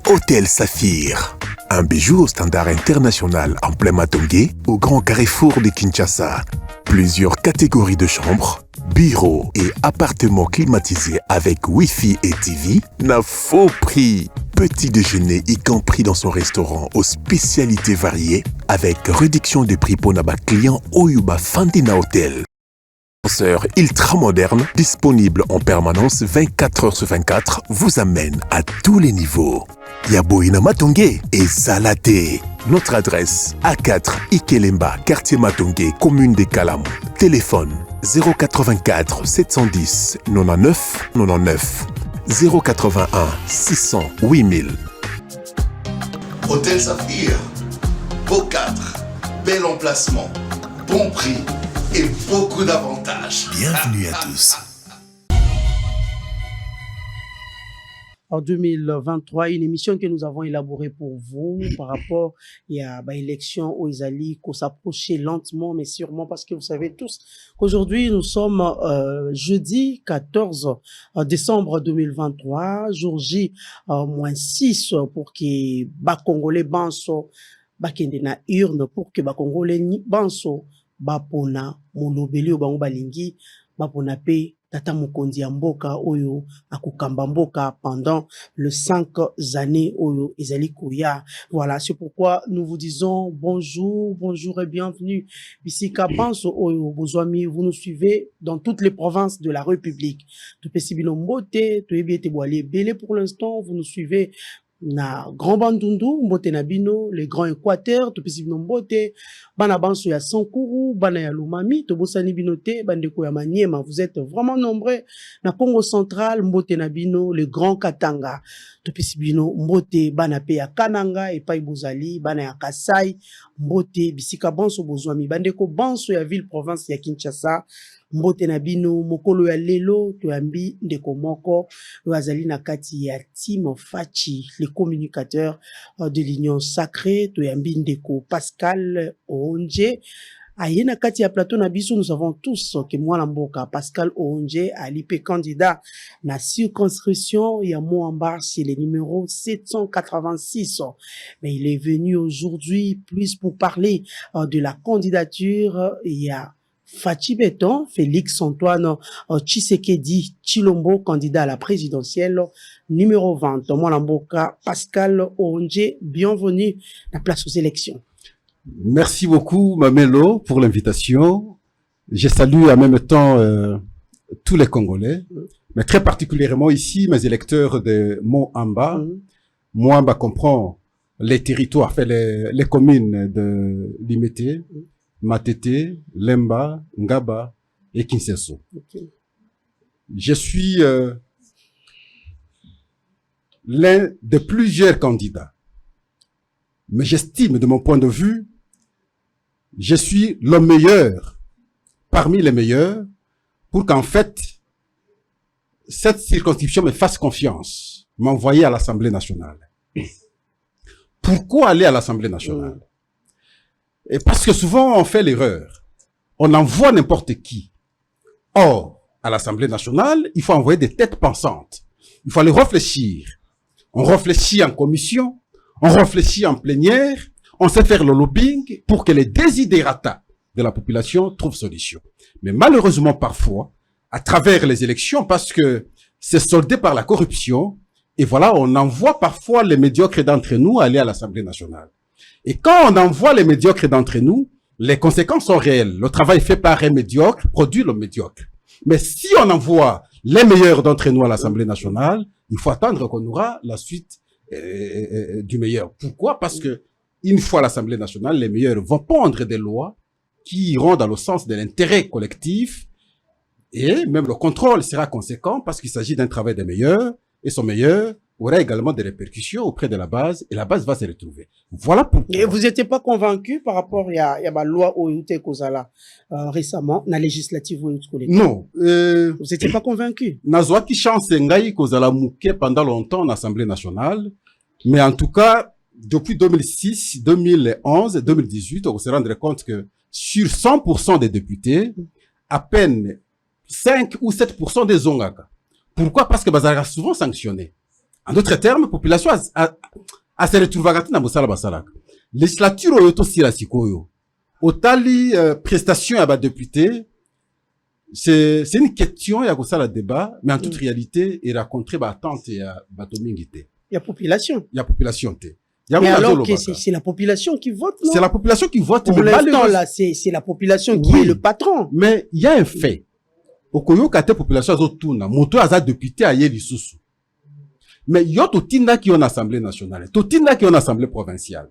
Hôtel Saphir. Un bijou au standard international en plein Matongé, au grand carrefour de Kinshasa. Plusieurs catégories de chambres, bureaux et appartements climatisés avec Wi-Fi et TV n'a faux prix. Petit déjeuner y compris dans son restaurant aux spécialités variées avec réduction des prix pour Naba client Oyuba Fandina Hotel. Ascenseur ultra moderne, disponible en permanence 24 heures sur 24, vous amène à tous les niveaux. Yaboina Matongé et Salaté. Notre adresse A4 Ikelemba, quartier Matongé, commune des Kalamou. Téléphone 084 710 99 99 081 600 8000. Hôtel Saphir, beau cadre, bel emplacement, bon prix et beaucoup d'avantages. Bienvenue à tous. En 2023, une émission que nous avons élaborée pour vous par rapport à l'élection aux Isali, qu'on s'approchait lentement mais sûrement parce que vous savez tous qu'aujourd'hui nous sommes jeudi 14 décembre 2023, jour J -6 pour que les Congolais banso bakende na urne pour que les Congolais banso bapona molobeli o bango balingi bapona pe Tata Mokondi ya mboka oyo akokamba mboka pendant les 5 années oyo ezali koya. Voilà, c'est pourquoi nous vous disons bonjour, bonjour et bienvenue. Bisika Banso oyo bozwami, vous nous suivez dans toutes les provinces de la République. Topesi bino mbote, toyebi ete boale belé pour l'instant, vous nous suivez na Grand Bandundu, mbote na bino, les Grands Équateurs, topesi bino mbote, bana banso ya Sankuru, bana ya Lumami, tobosani binote, bandeko ya Maniema, vous êtes vraiment nombreux. Na Congo Central, mbote na bino, les Grands Katanga, topesi bino mbote, bana pe ya Kananga, epai bozali, bana ya Kasai, mbote, bisika banso bozwami, bandeko banso ya ville province ya Kinshasa, mbote na bino mokolo ya lelo toyambi ndeko moko azali na kati ya Team Fachi, les communicateurs de l'Union Sacrée, toyambi ndeko Pascal Oonje aye na kati ya plateau na biso. Nous savons tous que mwana mboka Pascal Oonje alipe candidat na circonscription ya Moamba, c'est le numéro 786, mais il est venu aujourd'hui plus pour parler de la candidature ya Fachi Beton, Félix Antoine Tshisekedi Tshilombo, candidat à la présidentielle numéro 20. Mwalamboka Pascal Oonje, bienvenue à la place aux élections. Merci beaucoup Mamelo pour l'invitation. Je salue en même temps tous les Congolais, mais très particulièrement ici mes électeurs de Moamba. Moamba comprend les territoires, les communes de Limete, Matete, Lemba, Ngaba et Kinseso. Okay. Je suis l'un de plusieurs candidats. Mais j'estime, de mon point de vue, je suis le meilleur parmi les meilleurs pour qu'en fait, cette circonscription me fasse confiance, m'envoyer à l'Assemblée nationale. Pourquoi aller à l'Assemblée nationale? Et parce que souvent, on fait l'erreur. On envoie n'importe qui. Or, à l'Assemblée nationale, il faut envoyer des têtes pensantes. Il faut aller réfléchir. On réfléchit en commission, on réfléchit en plénière, on sait faire le lobbying pour que les desiderata de la population trouvent solution. Mais malheureusement, parfois, à travers les élections, parce que c'est soldé par la corruption, et voilà, on envoie parfois les médiocres d'entre nous aller à l'Assemblée nationale. Et quand on envoie les médiocres d'entre nous, les conséquences sont réelles. Le travail fait par un médiocre produit le médiocre. Mais si on envoie les meilleurs d'entre nous à l'Assemblée nationale, il faut attendre qu'on aura la suite du meilleur. Pourquoi? Parce que une fois à l'Assemblée nationale, les meilleurs vont pondre des lois qui iront dans le sens de l'intérêt collectif et même le contrôle sera conséquent parce qu'il s'agit d'un travail des meilleurs et son meilleur aura également des répercussions auprès de la base et la base va se retrouver. Voilà pourquoi. Et vous n'étiez pas convaincu par rapport à la loi Oyute Kozala récemment, la législative Oyute Kozala? Non. Vous n'étiez pas convaincu? Nazwa qui chance Ngaï Kozala mouké pendant longtemps en Assemblée nationale, mais en tout cas, depuis 2006, 2011 et 2018, on se rendre compte que sur 100% des députés, à peine 5 ou 7% des Zongaka. Pourquoi? Parce que Bazara souvent sanctionné. En d'autres termes, population a se retrouvé dans Mosala Basalak. Législature oyoto sila sikoyo. Otali prestation à député, c'est une question il y a ça le débat, mais en toute réalité, il raconterait attente et batomingité. Il y a population. Il y a population té. Mais alors que c'est la population qui vote, non? C'est la population qui vote. Pour l'instant, là, c'est la population qui est le patron. Mais il y a un fait. Okoyo kate population azotuna, moto aza député aye lisusu. Mais yo totinda ki en assemblée nationale, totinda ki en assemblée provinciale.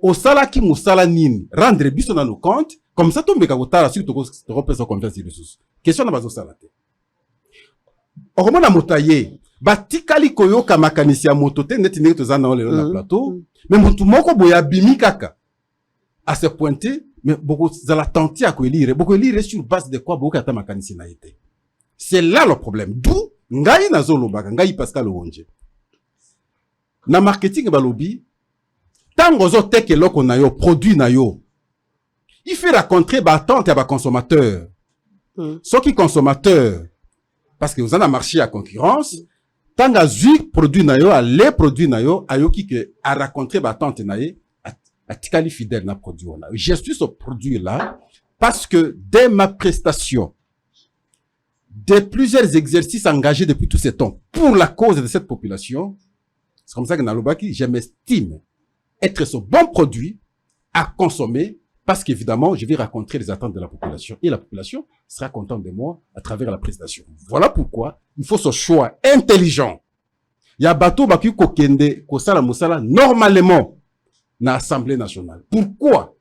Osala ki musala nini, rendre biso na nos comptes, comme ça tombe ka kotala sur to repesa confiance lisusu. Question na bazo sala te. Okomona motaye, batikali koyo ka makanisi ya moto te neti ndenge tozana na lelo na plateau, mais mutu moko boya bimi kaka. À se pointer, mais beaucoup zala tenter à ko lire sur base de quoi beaucoup kata makanisi na été. C'est là le problème. D'où ngai nazolo baka ngai Pascal Onje. Na marketing balobi, tango zo teke loko na yo, produit na yo. Il fait rencontrer attente à consommateur. Ceux qui consommateurs, parce que vous en avez marché à concurrence, tango zui produit na yo, les produits na yo, ayo qui que a rencontrer attente na ye, a tikali fidèle na produit on a. Je suis ce produit là parce que dès ma prestation, de plusieurs exercices engagés depuis tout ce temps pour la cause de cette population, c'est comme ça que Nalobaki, je m'estime être ce bon produit à consommer parce qu'évidemment, je vais rencontrer les attentes de la population et la population sera contente de moi à travers la prestation. Voilà pourquoi il faut ce choix intelligent. Il y a bateau baki kokende kosala musala normalement na Assemblée nationale. Pourquoi?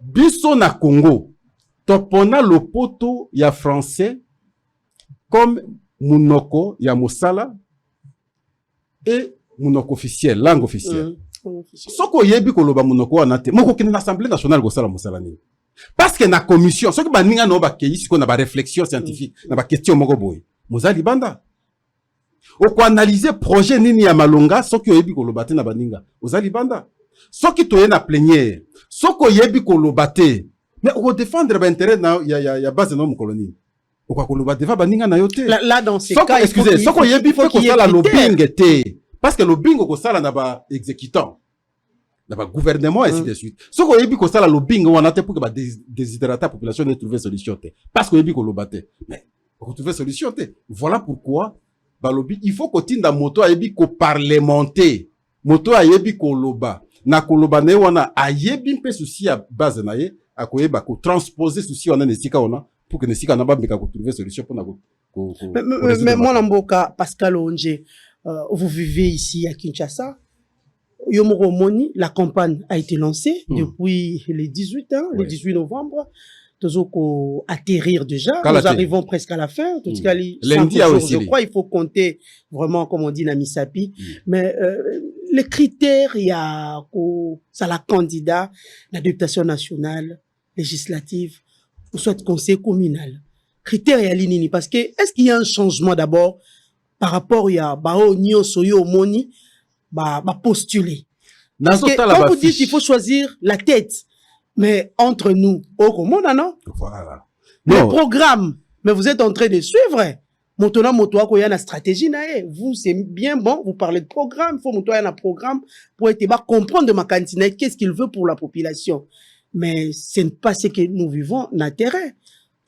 Biso na Congo, topona le poto ya français comme munoko ya musala et munoko officiel, langue officielle. Soko yebi koloba munoko wana te, moko kende na Assemblée nationale kosala musala ni. Parce que na commission, soki baninga no ba keyi siko na ba réflexion scientifique, na ba question moko boy. Mozali banda. Oko analyser projet nini ya malonga, soki yebi koloba te na baninga. Mozali banda. Soki toye na plénière, soko yebi koloba te, mais oko défendre ba intérêt na ya base no colonie. Oko koloba deva baninga na yo te. Là dans ces cas, excusez, soko yebi faut ko sala lobbying te. Parce que lobbying ko sala na ba exécutant. Na ba gouvernement et ainsi de suite. Soko yebi ko sala lobbying wana te pour que ba déshydrater la population de trouver solution te. Parce que yebi koloba te. Mais pour trouver solution te. Voilà pourquoi ba lobby il faut ko tinda moto yebi ko parlementer. Moto yebi ko loba. Na koloba ne wana ayebi mpe souci à base na ye akoyeba ko transposer souci wana nesika wana pour que nesika na ba mbeka ko trouver solution pour na ko mais moi Namboka Pascal Onje, vous vivez ici à Kinshasa. Yomoro Moni, la campagne a été lancée depuis les 18 ans, le 18 novembre. Tozoko atterrir déjà. Nous arrivons presque à la fin. Lundi jours, je crois, il faut compter vraiment, comme on dit, Namisapi. Mais les critères, il y a ça la candidat, la députation nationale, législative, ou soit conseil communal. Critères, il y a l'inini. Parce que, est-ce qu'il y a un changement d'abord par rapport à Bao Nyo Soyo Moni, postuler? Parce que quand vous dites qu'il faut choisir la tête, mais entre nous, au Congo, non? Voilà. Le programme, mais vous êtes en train de suivre. Montona motoa ko yana stratégie nae. Vous c'est bien bon, vous parlez de programme, faut motoa yana programme pour être comprendre de ma cantine qu'est-ce qu'il veut pour la population. Mais ce n'est pas ce que nous vivons na terrain.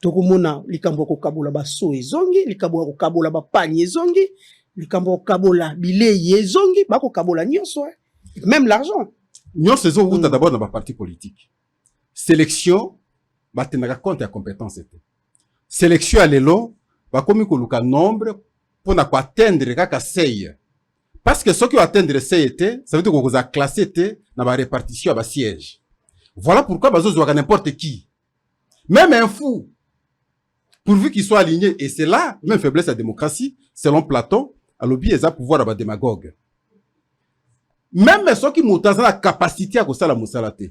Tokomona likambo ko kabola ba so ezongi, likambo ko kabola ba panye ezongi, likambo ko kabola bilei ezongi, ba ko kabola nyonso. Même l'argent. Nyonso ezo uta d'abord dans ba parti politique. Sélection, bah tenaka compte ya compétence était. Sélection à l'élo, bah comme ko luka nombre pour na ko atteindre kaka seuil. Parce que ceux qui atteindre seuil était, ça veut dire qu'on a classé était na ba répartition à ba siège. Voilà pourquoi bazo zoaka n'importe qui. Même un fou, pourvu qu'il soit aligné, et c'est là même faiblesse de la démocratie, selon Platon, à l'objet ils a pouvoir à ba démagogue. Même ceux qui montent la capacité à ça la moussalate.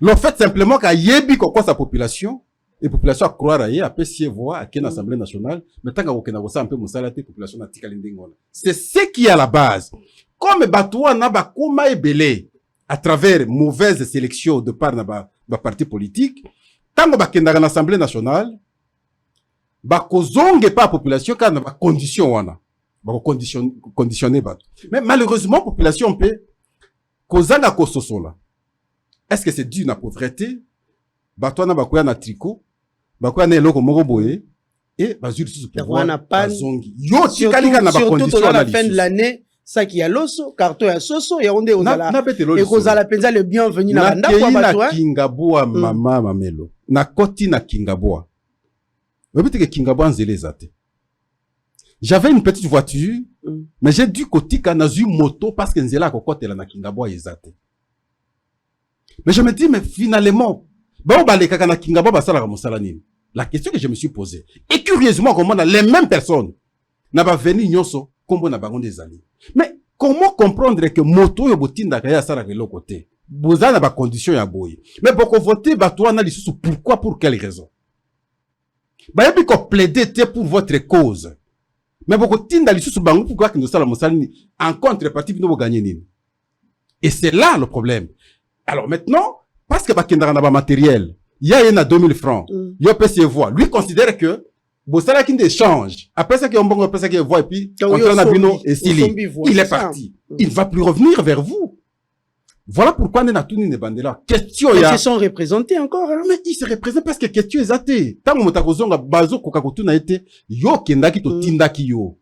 Le fait simplement qu'à yebi quoi sa population, et population à croire à à pessier voix à quelle assemblée nationale, mais tant qu'on a un peu moussalate, population à tikalindingola. C'est ce qui est à la base. Comme Batoua n'a pas comme belé à travers mauvaise sélection de par na parti politique, tant qu'on a une assemblée nationale, ba kozonge pas population car na ba condition wana. conditionner bato. Mais malheureusement, population peut, kozanga kososola. Est-ce que c'est dû na pauvreté? Bato na bakoya na tricot, bakoya na eloko moko boye, et bazuli sous pouvoir, bazongi. Yo, tikalinga na ba condition à la fin de l'année, ça qui a l'osso, carton à soso, et on est aux ala. Et aux ala penza le bienvenu na banda kwa bato. Na Kingaboa mama mamelo. Na koti na Kingaboa. Obite que Kingaboa nzele zate. J'avais une petite voiture, mais j'ai dû kotika na zu moto parce que nzela kokote la na Kingaboa ezate. Mais je me dis, mais finalement, bon, baleka na Kingaboa basala ka mosala nini? La question que je me suis posée. Et curieusement, comment les mêmes personnes n'a pas venu nyonso kombo na bango des alliés. Mais comment comprendre que moto yo botinda kaya sala ke l'autre côté? Boza na ba condition ya boy. Mais pour voter bato na lisusu pourquoi, pour quelle raison? Ba yebi ko plaider pour votre cause. Mais pour tinda lisusu bango pourquoi que nous sala mosala ni en contrepartie nous gagner nini? Et c'est là le problème. Alors maintenant, parce que ba kendara na ba matériel, il y a une à 2000 francs. Il peut se voir. Lui considère que Bossala qui échange. Après ça, qu'il y a un bon, après ça, qu'il voit, et puis, il est parti. Il ne va plus revenir vers vous. Voilà pourquoi on a tout une bandela. Question, ils se sont représentés encore, hein? Mais ils se représentent parce que question est athée. Tant que motakozonga, bazo, kokakotu na été, yo, kendaki, to tindaki yo.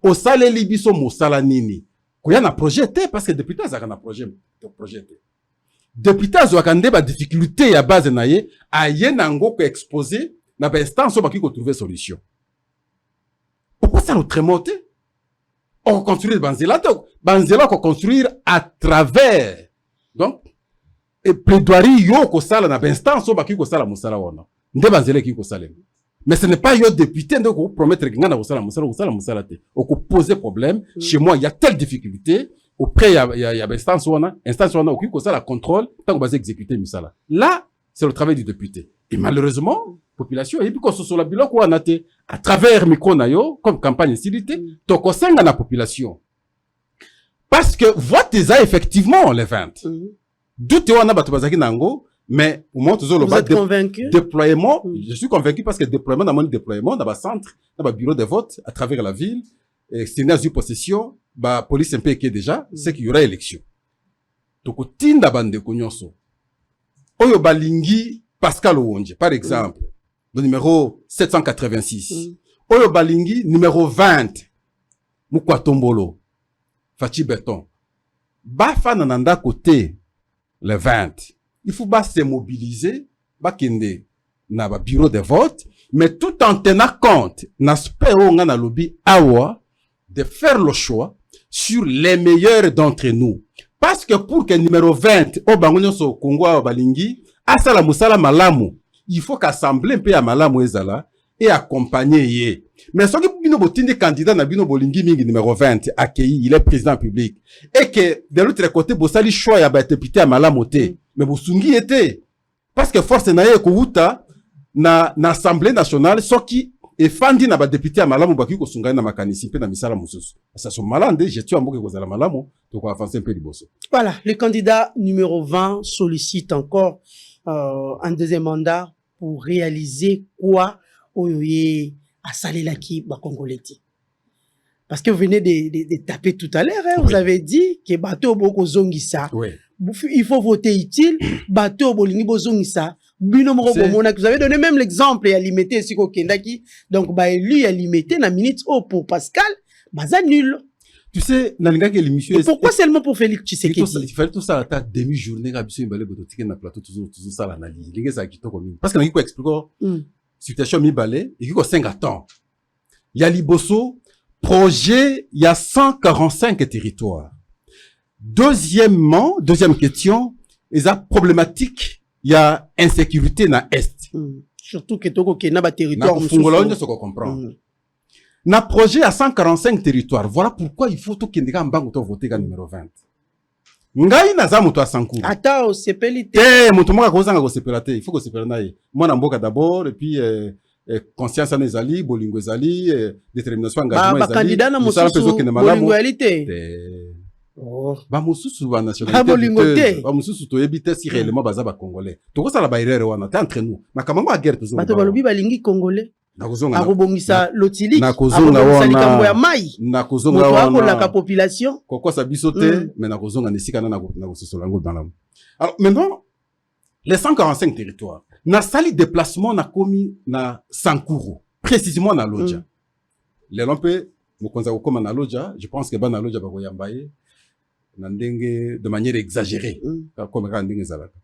Au salé libiso, mo salanini. Koya na projeté, parce que depuis ça, on a projeté. Depuis ça, on a des difficultés à base naye, à yenango ko exposé, na ba instance on va trouver solution. Pourquoi ça autrement? On construit banzela qu'on construire à travers. Donc et plaidoirie yo ko sala na ba instance on va ko sala musala wana. Nde banzela ki ko sala. Mais ce n'est pas yo député donc ko promettre que ngana ko sala musala te. On ko poser problème. Chez moi il y a telle difficulté auprès il y a instance wana ko sala contrôle tant qu'on va exécuter musala. Là, c'est le travail du député. Et malheureusement, population, et puis qu'on se soit la bilan qu'on a été à travers micro nayo, comme campagne incilité, toko senga na population. Parce que, vote ça effectivement, les 20. Doute wana batubazaki nango, mais, au moins, toujours le Vous êtes convaincu? Déploiement, je suis convaincu parce que déploiement, dans mon déploiement, dans le centre, dans le bureau de vote, à travers la ville, et c'est une possession, bah, police un peu qui est déjà, c'est qu'il y aura élection. Toko tinda bande konyonso. Oyo balingi Pascal Ouonje, par exemple, le numéro 786. Oyo balingi numéro 20, Mukwatombolo, Fachi Beton. Bafa nananda côté le 20. Il faut pas se mobiliser, kende na ba bureau de vote, mais tout en tenant compte, n'aspect on a lobby awa, de faire le choix sur les meilleurs d'entre nous. Parce que pour que numéro 20, au bangonyo so Kongwa balingi, asala musala malamu, il faut qu'assembler un peu à malamu ezala et accompagner ye. Mais ce qui bino botindi candidat na bino bolingi mingi numéro 20 accueilli, il est président public. Et que de l'autre côté bosali choix ya ba député à malamu te, mais bosungi était parce que force na ye ko na assemblée nationale ce qui et fandi na ba député à malamu baki ko sunga na makanisi pe na misala mususu. Ça so malande gestion mboke ko zala malamu to ko avancer un peu liboso. Voilà, le candidat numéro 20 sollicite encore un deuxième mandat pour réaliser quoi oyoye à Salelaki Congolais. Parce que vous venez de taper tout à l'heure, hein, vous avez dit que bateau boko zongisa. Oui. Il faut voter utile, bateau bolingi bo zongisa. Vous avez donné même l'exemple et à limiter si Kendaki. Donc bah lui a limité na minute pour Pascal, baza nul. Tu sais, nalinga que l'émission. Pourquoi seulement pour Félix Tshisekedi? Il fallait tout ça à ta demi-journée, Gabiso Imbale Bototike na plateau, tout ça l'analyse. Lingue ça qui comme parce que n'a qui expliquer situation Mibale et qui ko 5 ans. Il y a Liboso projet, il y a 145 territoires. Deuxième question, il y a problématique, il y a insécurité na est. Surtout que toko ke na ba territoire Fungola on se comprend. Na projet à 145 territoires. Voilà pourquoi il faut tout qu'il y ait un banc pour voter numéro 20. Ngai na za muto asanku. Ata o sepelite. Muto moka kozanga ko sepelate. Il faut ko sepela nae. Mwana mboka d'abord et puis conscience en ezali, bolingo ezali, détermination engagement ezali. Ba candidat na mususu bolingo elite. Ba mususu ba nationalité. Ba mususu to ebite si réellement baza ba congolais. Toko sala ba erreur wana. T'es entre nous. Makamanga guerre toujours. Bato balobi balingi congolais. Arubongisa lotili. Nakozonga Arubongisa wana. likambo ya mai. Nakozonga Moto wana. akolaka population. Koko sa bisote, mais nakozonga nisika na nakososolango dans l'âme. Alors, maintenant, les 145 territoires. Na sali déplacement na komi na Sankuru. Précisément na Lodja. Les lampe, mokonza okoma na Lodja. Je pense que ba na Lodja bako yambaye. De manière exagérée. Comme quand ndenge zalaka.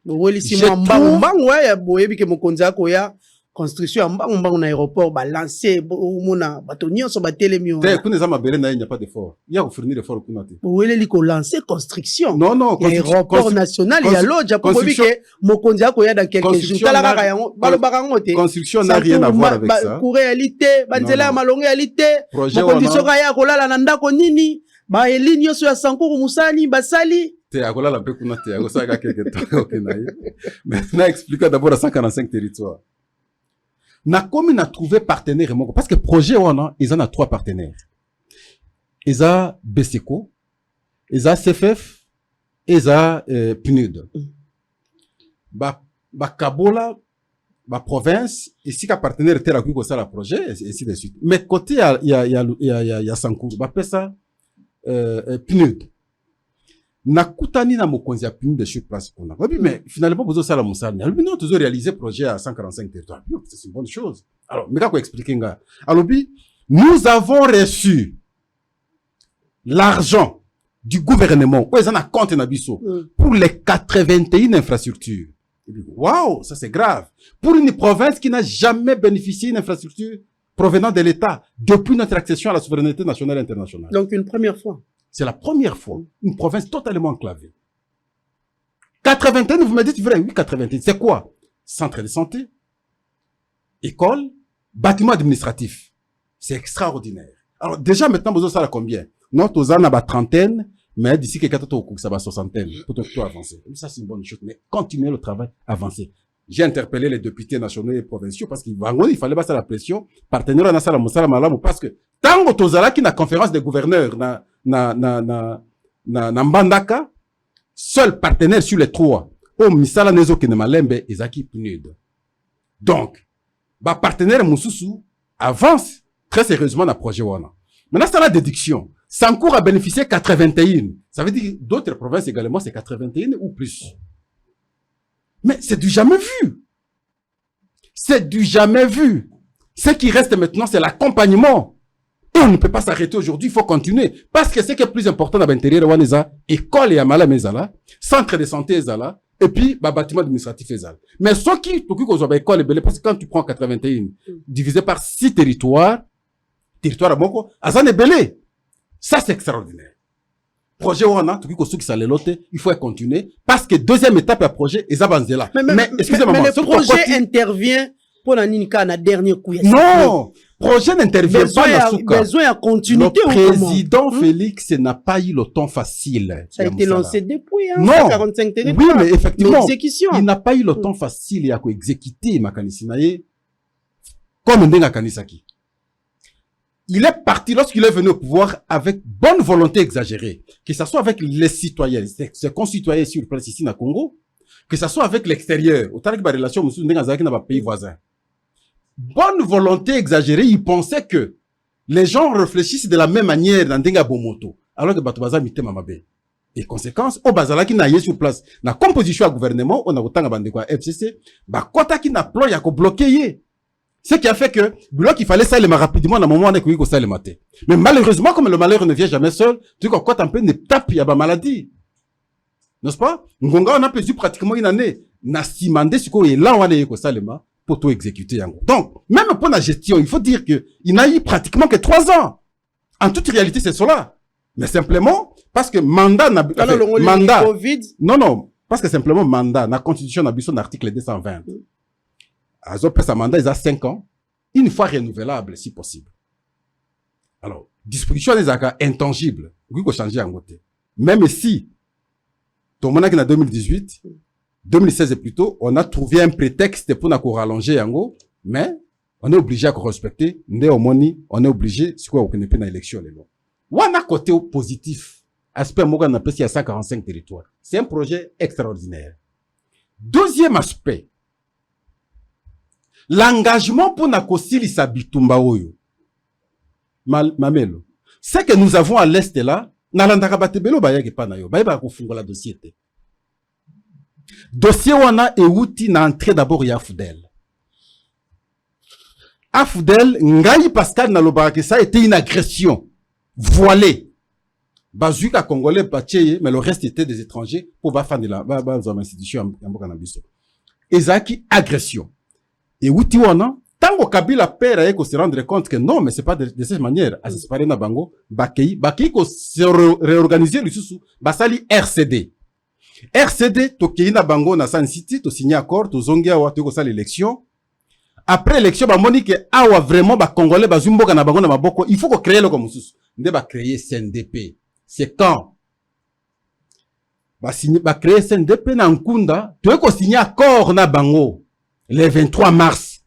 Weli si mbangu ya boyebi ke mokonzi akoya construction mbangu na aéroport ba lancer mona bato nyonso ba telemi. Te kuneza mabele na il n'y a pas d'effort. Il y a fournir effort kunate. Weli liko lancer construction. Non, aéroport national ya Lodja pour boyebi ke mokonzi akoya dans quelques jours. Tala kaka yango balobaka ngote. Construction n'a rien à voir avec ça. Pour réalité, banzela ya malonga réalité. Mokonzi soka ya kolala na ndako nini? Ba elini yoso ya Sankuru musani basali. Te akola la pe kuna te akosa ka quelque temps okenaye. Maintenant explique d'abord à 145 territoires. Na komi na trouvé partenaire moko parce que projet wana ils en a 3 partenaires. Ils a Beseko, ils a CFF, ils a PNUD. Ba Kabola, ba province ici ka partenaire était la ko ça la projet et ainsi de suite. Mais côté il y a Sankuru, ba pesa PNUD. Nakutani na mokonzi ya PNUD de sur place qu'on a. Oui, mais finalement, vous avez la moussane. Non, tu as réalisé projet à 145 territoires. C'est une bonne chose. Alors, mais qu'est-ce expliquer nga? Alors, nous avons reçu l'argent du gouvernement. Ouais, ça n'a compte nabiso pour les 81 infrastructures. Waouh, ça c'est grave. Pour une province qui n'a jamais bénéficié d'une infrastructure provenant de l'État depuis notre accession à la souveraineté nationale et internationale. Donc, une première fois. C'est la première fois. Une province totalement enclavée. 81, vous me dites vrai, oui, 81. C'est quoi? Centre de santé, école, bâtiment administratif. C'est extraordinaire. Alors, déjà, maintenant, vous avez combien? Notre Ozana a trentaine, mais d'ici quelques temps, ça va soixantaine. Pour tout avancer. Ça, c'est une bonne chose. Mais continuez le travail, avancez. J'ai interpellé les députés nationaux et provinciaux parce qu'il fallait passer la pression. Partenaire à Nassala Moussala Malamu parce que tant que Tozala qui n'a conférence des gouverneurs na Mbandaka, seul partenaire sur les 3. Oh, Misala Nezo Kenemalembe et Zaki PNUD. Donc, bah, partenaire Moussoussou avance très sérieusement dans le projet Wana. Maintenant, c'est la déduction. Sankour a bénéficié 81. Ça veut dire d'autres provinces également, c'est 81 ou plus. Mais c'est du jamais vu. C'est du jamais vu. Ce qui reste maintenant, c'est l'accompagnement. Et on ne peut pas s'arrêter aujourd'hui, il faut continuer. Parce que ce qui est plus important dans l'intérieur, Waneza, école et Amala Mezala, centre de santé Ezala, et puis, bah, bâtiment administratif Ezala. Mais ce qui, école et belé, parce que quand tu prends 81, divisé par 6 territoires à Moko, Azan est belé. Ça, c'est extraordinaire. Projet Wana, tout qui qui s'allait il faut continuer parce que deuxième étape à projet est avancé là. Mais excusez-moi, mais le projet intervient pour la Ninka na dernier coup. Non, projet n'intervient pas dans ce cas. Besoin de continuité. Le président Félix n'a pas eu le temps facile. Ça a été lancé depuis non. 45 territoires. Oui, mais effectivement, il n'a pas eu le temps facile à exécuter Makanisinaye comme Ndenga Kanisaki. Il est parti lorsqu'il est venu au pouvoir avec bonne volonté exagérée. Que ce soit avec les citoyens, ses concitoyens sur place ici na Congo, que ce soit avec l'extérieur, autant que la relation avec nos pays voisins. Bonne volonté exagérée, il pensait que les gens réfléchissent de la même manière dans Ndenga Bomoto, alors que Batobaza mité Mamabe. Et conséquence, au Bazala qui n'a yé sur place, la composition à gouvernement, on a autant de quoi FCC, bah, quota qui n'a plan, y'a qu'au bloqué. Ce qui a fait que, bloc, il fallait ça rapidement dans le moment où il ça le matin. Mais malheureusement, comme le malheur ne vient jamais seul, tu vois, quand un peu ne tape, il y a ma maladie. N'est-ce pas? Ngonga, on a perdu pratiquement une année. N'a simandé ce qu'on est là, on a eu ça le ma, pour tout exécuter. Donc, même pour la gestion, il faut dire que, il n'a eu pratiquement que 3 ans. En toute réalité, c'est cela. Mais simplement, parce que mandat n'a, mandat. Non, parce que simplement mandat, la constitution n'a besoin d'article 220. Azopé sa mandat, il a 5 ans, une fois renouvelable, si possible. Alors, disposition des accords intangibles, il faut changer en côté. Même si, ton monarque en 2018, 2016 et plus tôt, on a trouvé un prétexte pour nous rallonger en gros, mais on est obligé à respecter, on est obligé, c'est quoi, on n'est pas dans l'élection, les lois. On a côté positif, aspect, on a appelé 145 territoires. C'est un projet extraordinaire. Deuxième aspect, l'engagement pour nakosilisa bitumba oyo mamelo c'est que nous avons à l'est là nalandaka batebelo bayaki pa na yo bayeba kofungola dossier te dossier wana euti na entrée d'abord ya Afudel ngai Pascal nalobaka que ça a été une agression voilée bazuka congolais bacheye mais le reste était des étrangers pour bafandela ba institution ya mboka na biso ezaki agression euti wana tango Kabila père a se rendre compte que non mais c'est pas de cette manière à se séparer na bango bakei ko se réorganiser lisusu basali RCD tokei na bango na San City to signer accord to zongia wa to ko sala élection après élection ba moni que awa vraiment ba congolais bazumboka na bango na maboko il faut ko créer le comme mususu nde ba créer CNDP c'est quand ba créer CNDP na Nkunda to ko signer accord na bango le 23 mars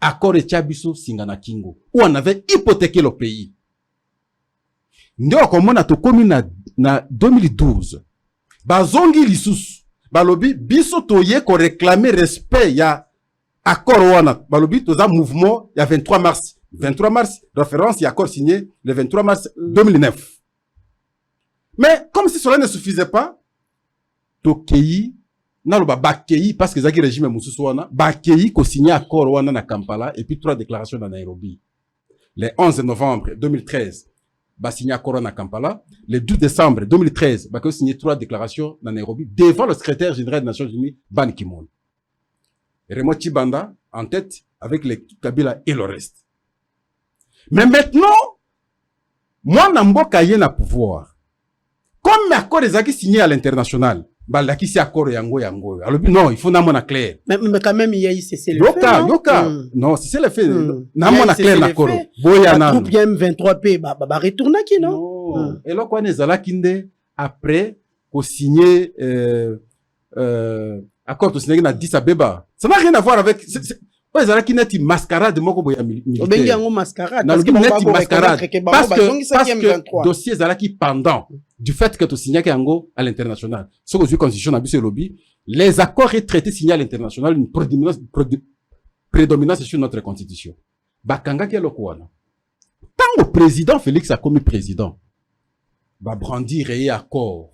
accord et Tchabiso Singana Kingo, où on avait hypothéqué le pays. Nde okomona to komi na 2012. Bazongi lisusu. Balobi biso toye ko réclamer respect ya accord wana. Balobi toza mouvement ya 23 mars. 23 mars, référence ya accord signé le 23 mars 2009. Mais comme si cela ne suffisait pas, Tokei naloba bakei parce que zaki régime mususu wana bakei ko signer accord wana na Kampala et puis 3 déclarations na Nairobi. Le 11 novembre 2013 ba signer accord na Kampala, le 12 décembre 2013 ba ko signer 3 déclarations na Nairobi devant le secrétaire général des Nations Unies Ban Ki-moon. Raymond Tshibanda en tête avec les Kabila et le reste. Mais maintenant moi na mboka ye na pouvoir. Comme l'accord ezaki signé à l'international bah qui c'est accord yango. Alors non, il faut n'amona clair. Mais quand même il y a eu c'est le fait. Non, c'est le fait. N'amona clair l'accord. Boya na. Groupe M23P bah retourner qui non. Et là quoi nezala kinde après ko signer accord to signer na Addis Abeba. Ça n'a rien à voir avec ouais, ça qui n'est mascarade moko boya militaire. Obengi yango mascarade parce que dossier zala qui pendant du fait que tu signes yango à l'international. Ce que je constitution na biso lobby, les accords et traités signés à l'international une prédominance sur notre constitution. Bakanga ke lokwana. Tant le président Félix a commis président, ba brandir et accord,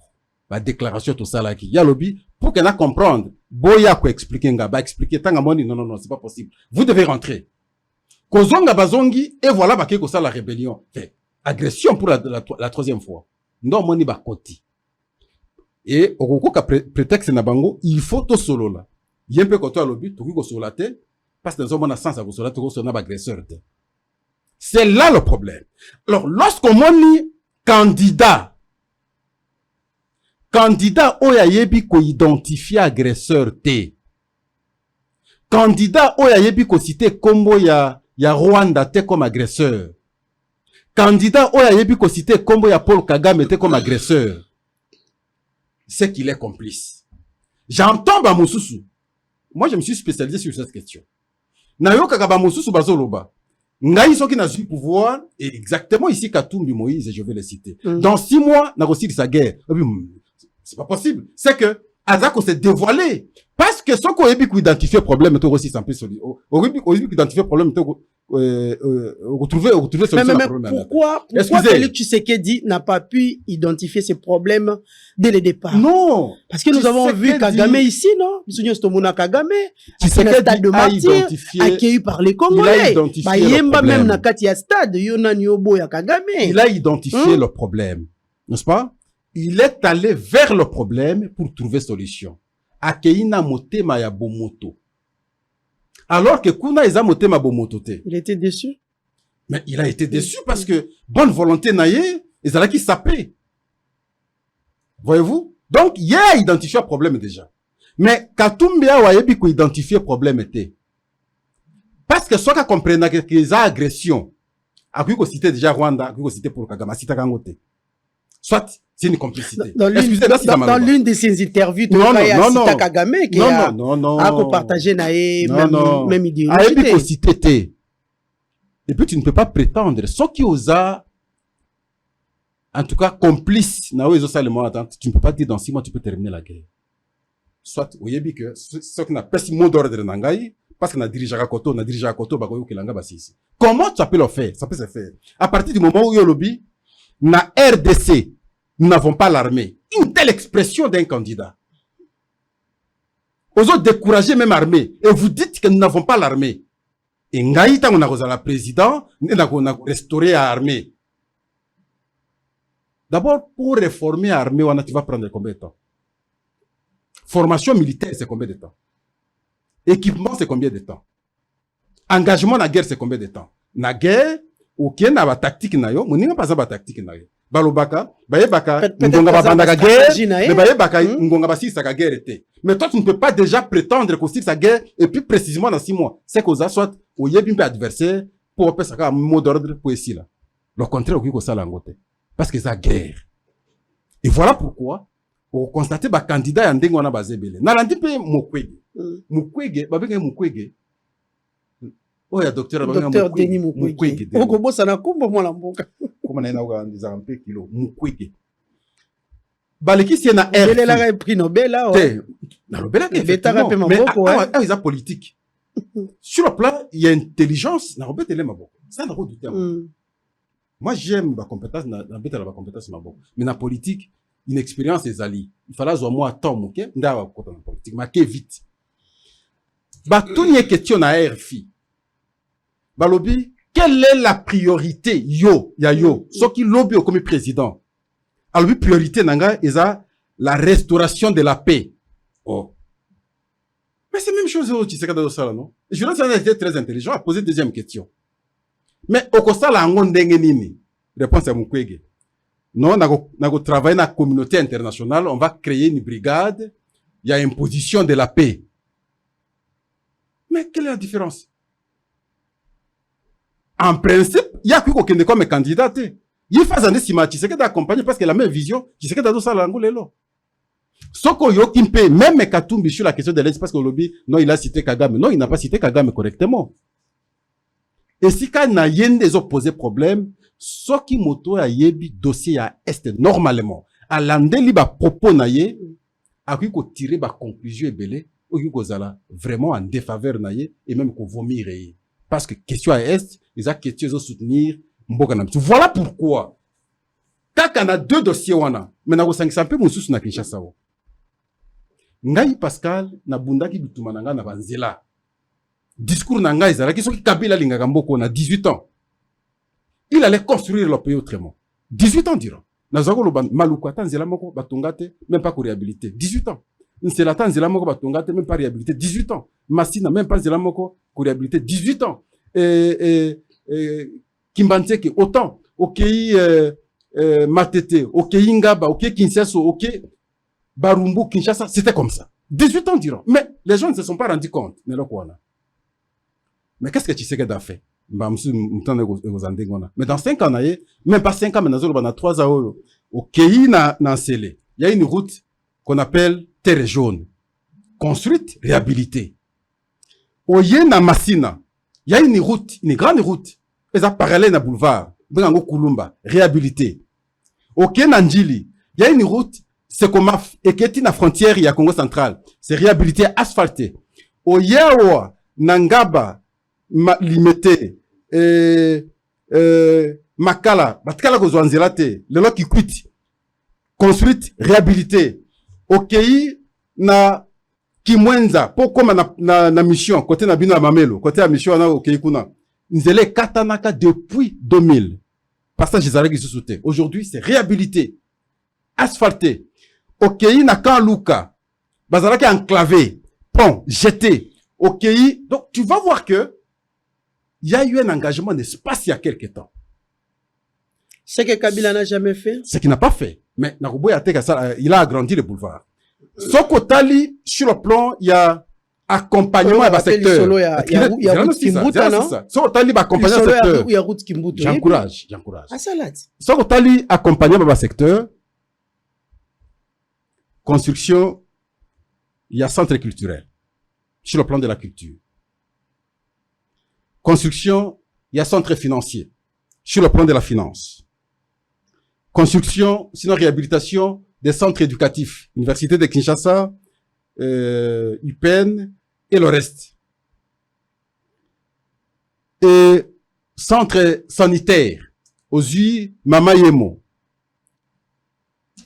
ba déclaration tout ça là qui ya lobby pour qu'on a comprendre. Boya ko expliquer nga ba expliquer tanga moni non c'est pas possible. Vous devez rentrer. Kozonga bazongi et voilà ba ke ko ça la rébellion. Fait agression pour la troisième fois. Non moni ba koti. Et okoko ka prétexte na bango, il faut to solo là. Yempe ko to lobby to ko solo te parce que dans un sens à ko solo te ko solo na ba agresseur te. C'est là le problème. Alors lorsqu'on moni candidat oya yebi ko identifier agresseur te. Candidat oya yebi ko citer kombo ya Rwanda te comme agresseur. Candidat oya yebi ko citer kombo ya Paul Kagame te comme agresseur. C'est qu'il est complice. J'entends ba mususu. Moi je me suis spécialisé sur cette question. Na yo kaka ba mususu bazoloba. Ngai soki na zui pouvoir et exactement ici Katumbi Moïse et je vais le citer. Dans 6 mois na ko sa guerre. C'est pas possible. C'est que Azako s'est dévoilé. Parce que ce qu'on a identifié problème, toi aussi, c'est un peu solide. On a identifié problème, retrouver solution. Mais pourquoi Félix Tshisekedi n'a pas pu identifier ces problèmes dès le départ? Non. Parce que nous avons vu Kagame ici, non? Nous avons Kagame, Tshisekedi stade de martyr, accueilli par les Congolais. Il a identifié le problème. Même na Katia stade, Yona Nyobo ya Kagame. Il a identifié le problème. N'est-ce pas? Il est allé vers le problème pour trouver solution. Akeina motema ya bomoto. Alors que kuna eza motema bomoto te. Il était déçu. Mais il a été déçu parce que bonne volonté naye, ezala qui sapé. Voyez-vous? Donc, il a identifié le problème déjà. Mais Katumbi a wayebi ko identifier problème te. Parce que soit ka comprendre que les agressions, akuyi ko citer déjà Rwanda, akuyi ko citer pour Kagame, citer kangote. Soit c'est une complicité. Dans l'une de ses interviews, tu as Kagame qui a partagé même idéologie. Et puis tu ne peux pas prétendre, ce qui osa, en tout cas complice, tu ne peux pas dire dans 6 mois tu peux terminer la guerre. Soit, vous voyez que ce qui n'a pas si mot d'ordre n'angaï, parce qu'on a dirigé à Koto, Bakoyo Kelanga Basisi. Comment ça peut le faire? Ça peut se faire. À partir du moment où il y a le lobby, na RDC, nous n'avons pas l'armée. Une telle expression d'un candidat. Aux autres décourager même armée. Et vous dites que nous n'avons pas l'armée. Et Ngaïta, on a la président, on a restauré l'armée. D'abord, pour réformer l'armée, tu vas prendre combien de temps? Formation militaire, c'est combien de temps? Équipement, c'est combien de temps? Engagement dans la guerre, c'est combien de temps? Na guerre, ok, na ba tactique na yo, moninga pas ba tactique na yo. Balobaka, bayebaka, ngonga ba banda guerre, mais bayebaka, ngonga ba si sa guerre était. Mais toi, tu ne peux pas déjà prétendre qu'au sa guerre, et puis précisément dans 6 mois. C'est qu'aux a soit, au yebi un adversaire, pour faire ça, un mot d'ordre pour ici là. Le contraire, au ça l'angote. Parce que c'est la guerre. Et voilà pourquoi, on constate ba candidat ya ndengo na bazebele. Na landi pe Mukwege. Mukwege, babenge Mukwege. Oh ya docteur Denis Mukwege. Oko bossa na kumba mwana mboka. Comment na ina ndiza un peu kilo Mukwege. Baleki si na R. Bele la prix Nobel là. Na Nobel là. Betara pe maboko. Ah, ils ont politique. Sur le plan, il y a intelligence, na Robert Tele maboko. Ça n'a pas de doute. Moi j'aime ma compétence na betala ma compétence maboko. Mais na politique, une expérience des alliés. Il fallait avoir moi temps moké, ndawa kota na politique, marqué vite. Ba tout une question na RFI. Balobi, quelle est la priorité yo, ce qui lobby au comme président. Alors priorité nanga eza la restauration de la paix. Oh. Mais c'est la même chose au Tshisekedi de ça non? Je pense qu'on a été très intelligent à poser deuxième question. Mais au constat la ngondenge nini? Réponse à Mukwege. Non, on travaille dans la communauté internationale, on va créer une brigade, il y a imposition de la paix. Mais quelle est la différence? En principe, il y a qui est comme candidat. Il faut que si tu sais que d'accompagner parce que la même vision, tu sais que dans ça l'angolelo. Soko yo kimpe même Katumbi sur la question de l'aide parce que le lobby non il a cité Kagame, non il n'a pas cité Kagame correctement. Et si quand na yende des opposés problème, ce qui moto a yebi dossier à est normalement à l'andeli ba propos na ye a ko tirer ba conclusion belé ou ko zala vraiment en défaveur na ye et même ko vomir ye parce que question à est ils a question de soutenir mboka na mtu. Voilà pourquoi quand on a 2 dossiers wana mais na ko sangisa peu mususu na Kinshasa wo ngai Pascal na bundaki bituma na nga na banzela discours na ngai ezalaki soki Kabila lingaka mboko na 18 ans. Il allait construire le pays autrement. 18 ans diront. Nazako maluko atanzela moko batongate même pas ko réhabiliter. 18 ans. Nsela tanzela moko batongate même pas réhabiliter. 18 ans. Masina même pas zela moko ko réhabiliter. 18 ans. Kimbanteke autant. Okei Matete, okei Ngaba, okei Kinshasa, okei Barumbu, Kinshasa, c'était comme ça. 18 ans diront. Mais les gens ne se sont pas rendus compte. Mais qu'est-ce que tu sais qu'il a fait? Mais dans 5 ans, même pas 5 ans, mais dans 3 ans, au Kei na Sele, il y a une route qu'on appelle terre jaune. Construite, réhabilitée. Au Yena Massina, il y a une route, une grande route. Et ça parallèle na boulevard. Bengango Kulumba, réhabilitée. Au Kenanjili, il y a une route, c'est comme Eketi na frontière, il y a Congo central. C'est réhabilité, asphalté. Au Yawa, Nangaba, limité Makala batikala ko zwanzela te lelo ki kwiti construite réhabilité okei na Kimwenza po koma na mission côté na bino ya Mamelo côté ya mission na okei kuna nzele katanaka depuis 2000 passage ezalaki sous te aujourd'hui c'est réhabilité asphalté okei na Kanluka bazalaki enclavé pont jeté okei donc tu vas voir que il y a eu un engagement d'espace il y a quelque temps. Ce que Kabila n'a jamais fait. Ce qu'il n'a pas fait. Mais il a agrandi le boulevard. Sokotali, sur le plan, il y a accompagnement à secteur. Il y a route Kimbuta, non? Sokotali, accompagnement à secteur. Il y a route Kimbuta. J'encourage. Ah, ça là. Sokotali, accompagnement à secteur. Construction, il y a centre culturel. Sur le plan de la culture. Construction, il y a centre financier. Sur le plan de la finance. Construction, sinon réhabilitation des centres éducatifs. Université de Kinshasa, UPN et le reste. et centre sanitaire, aux yeux Mama Yemo,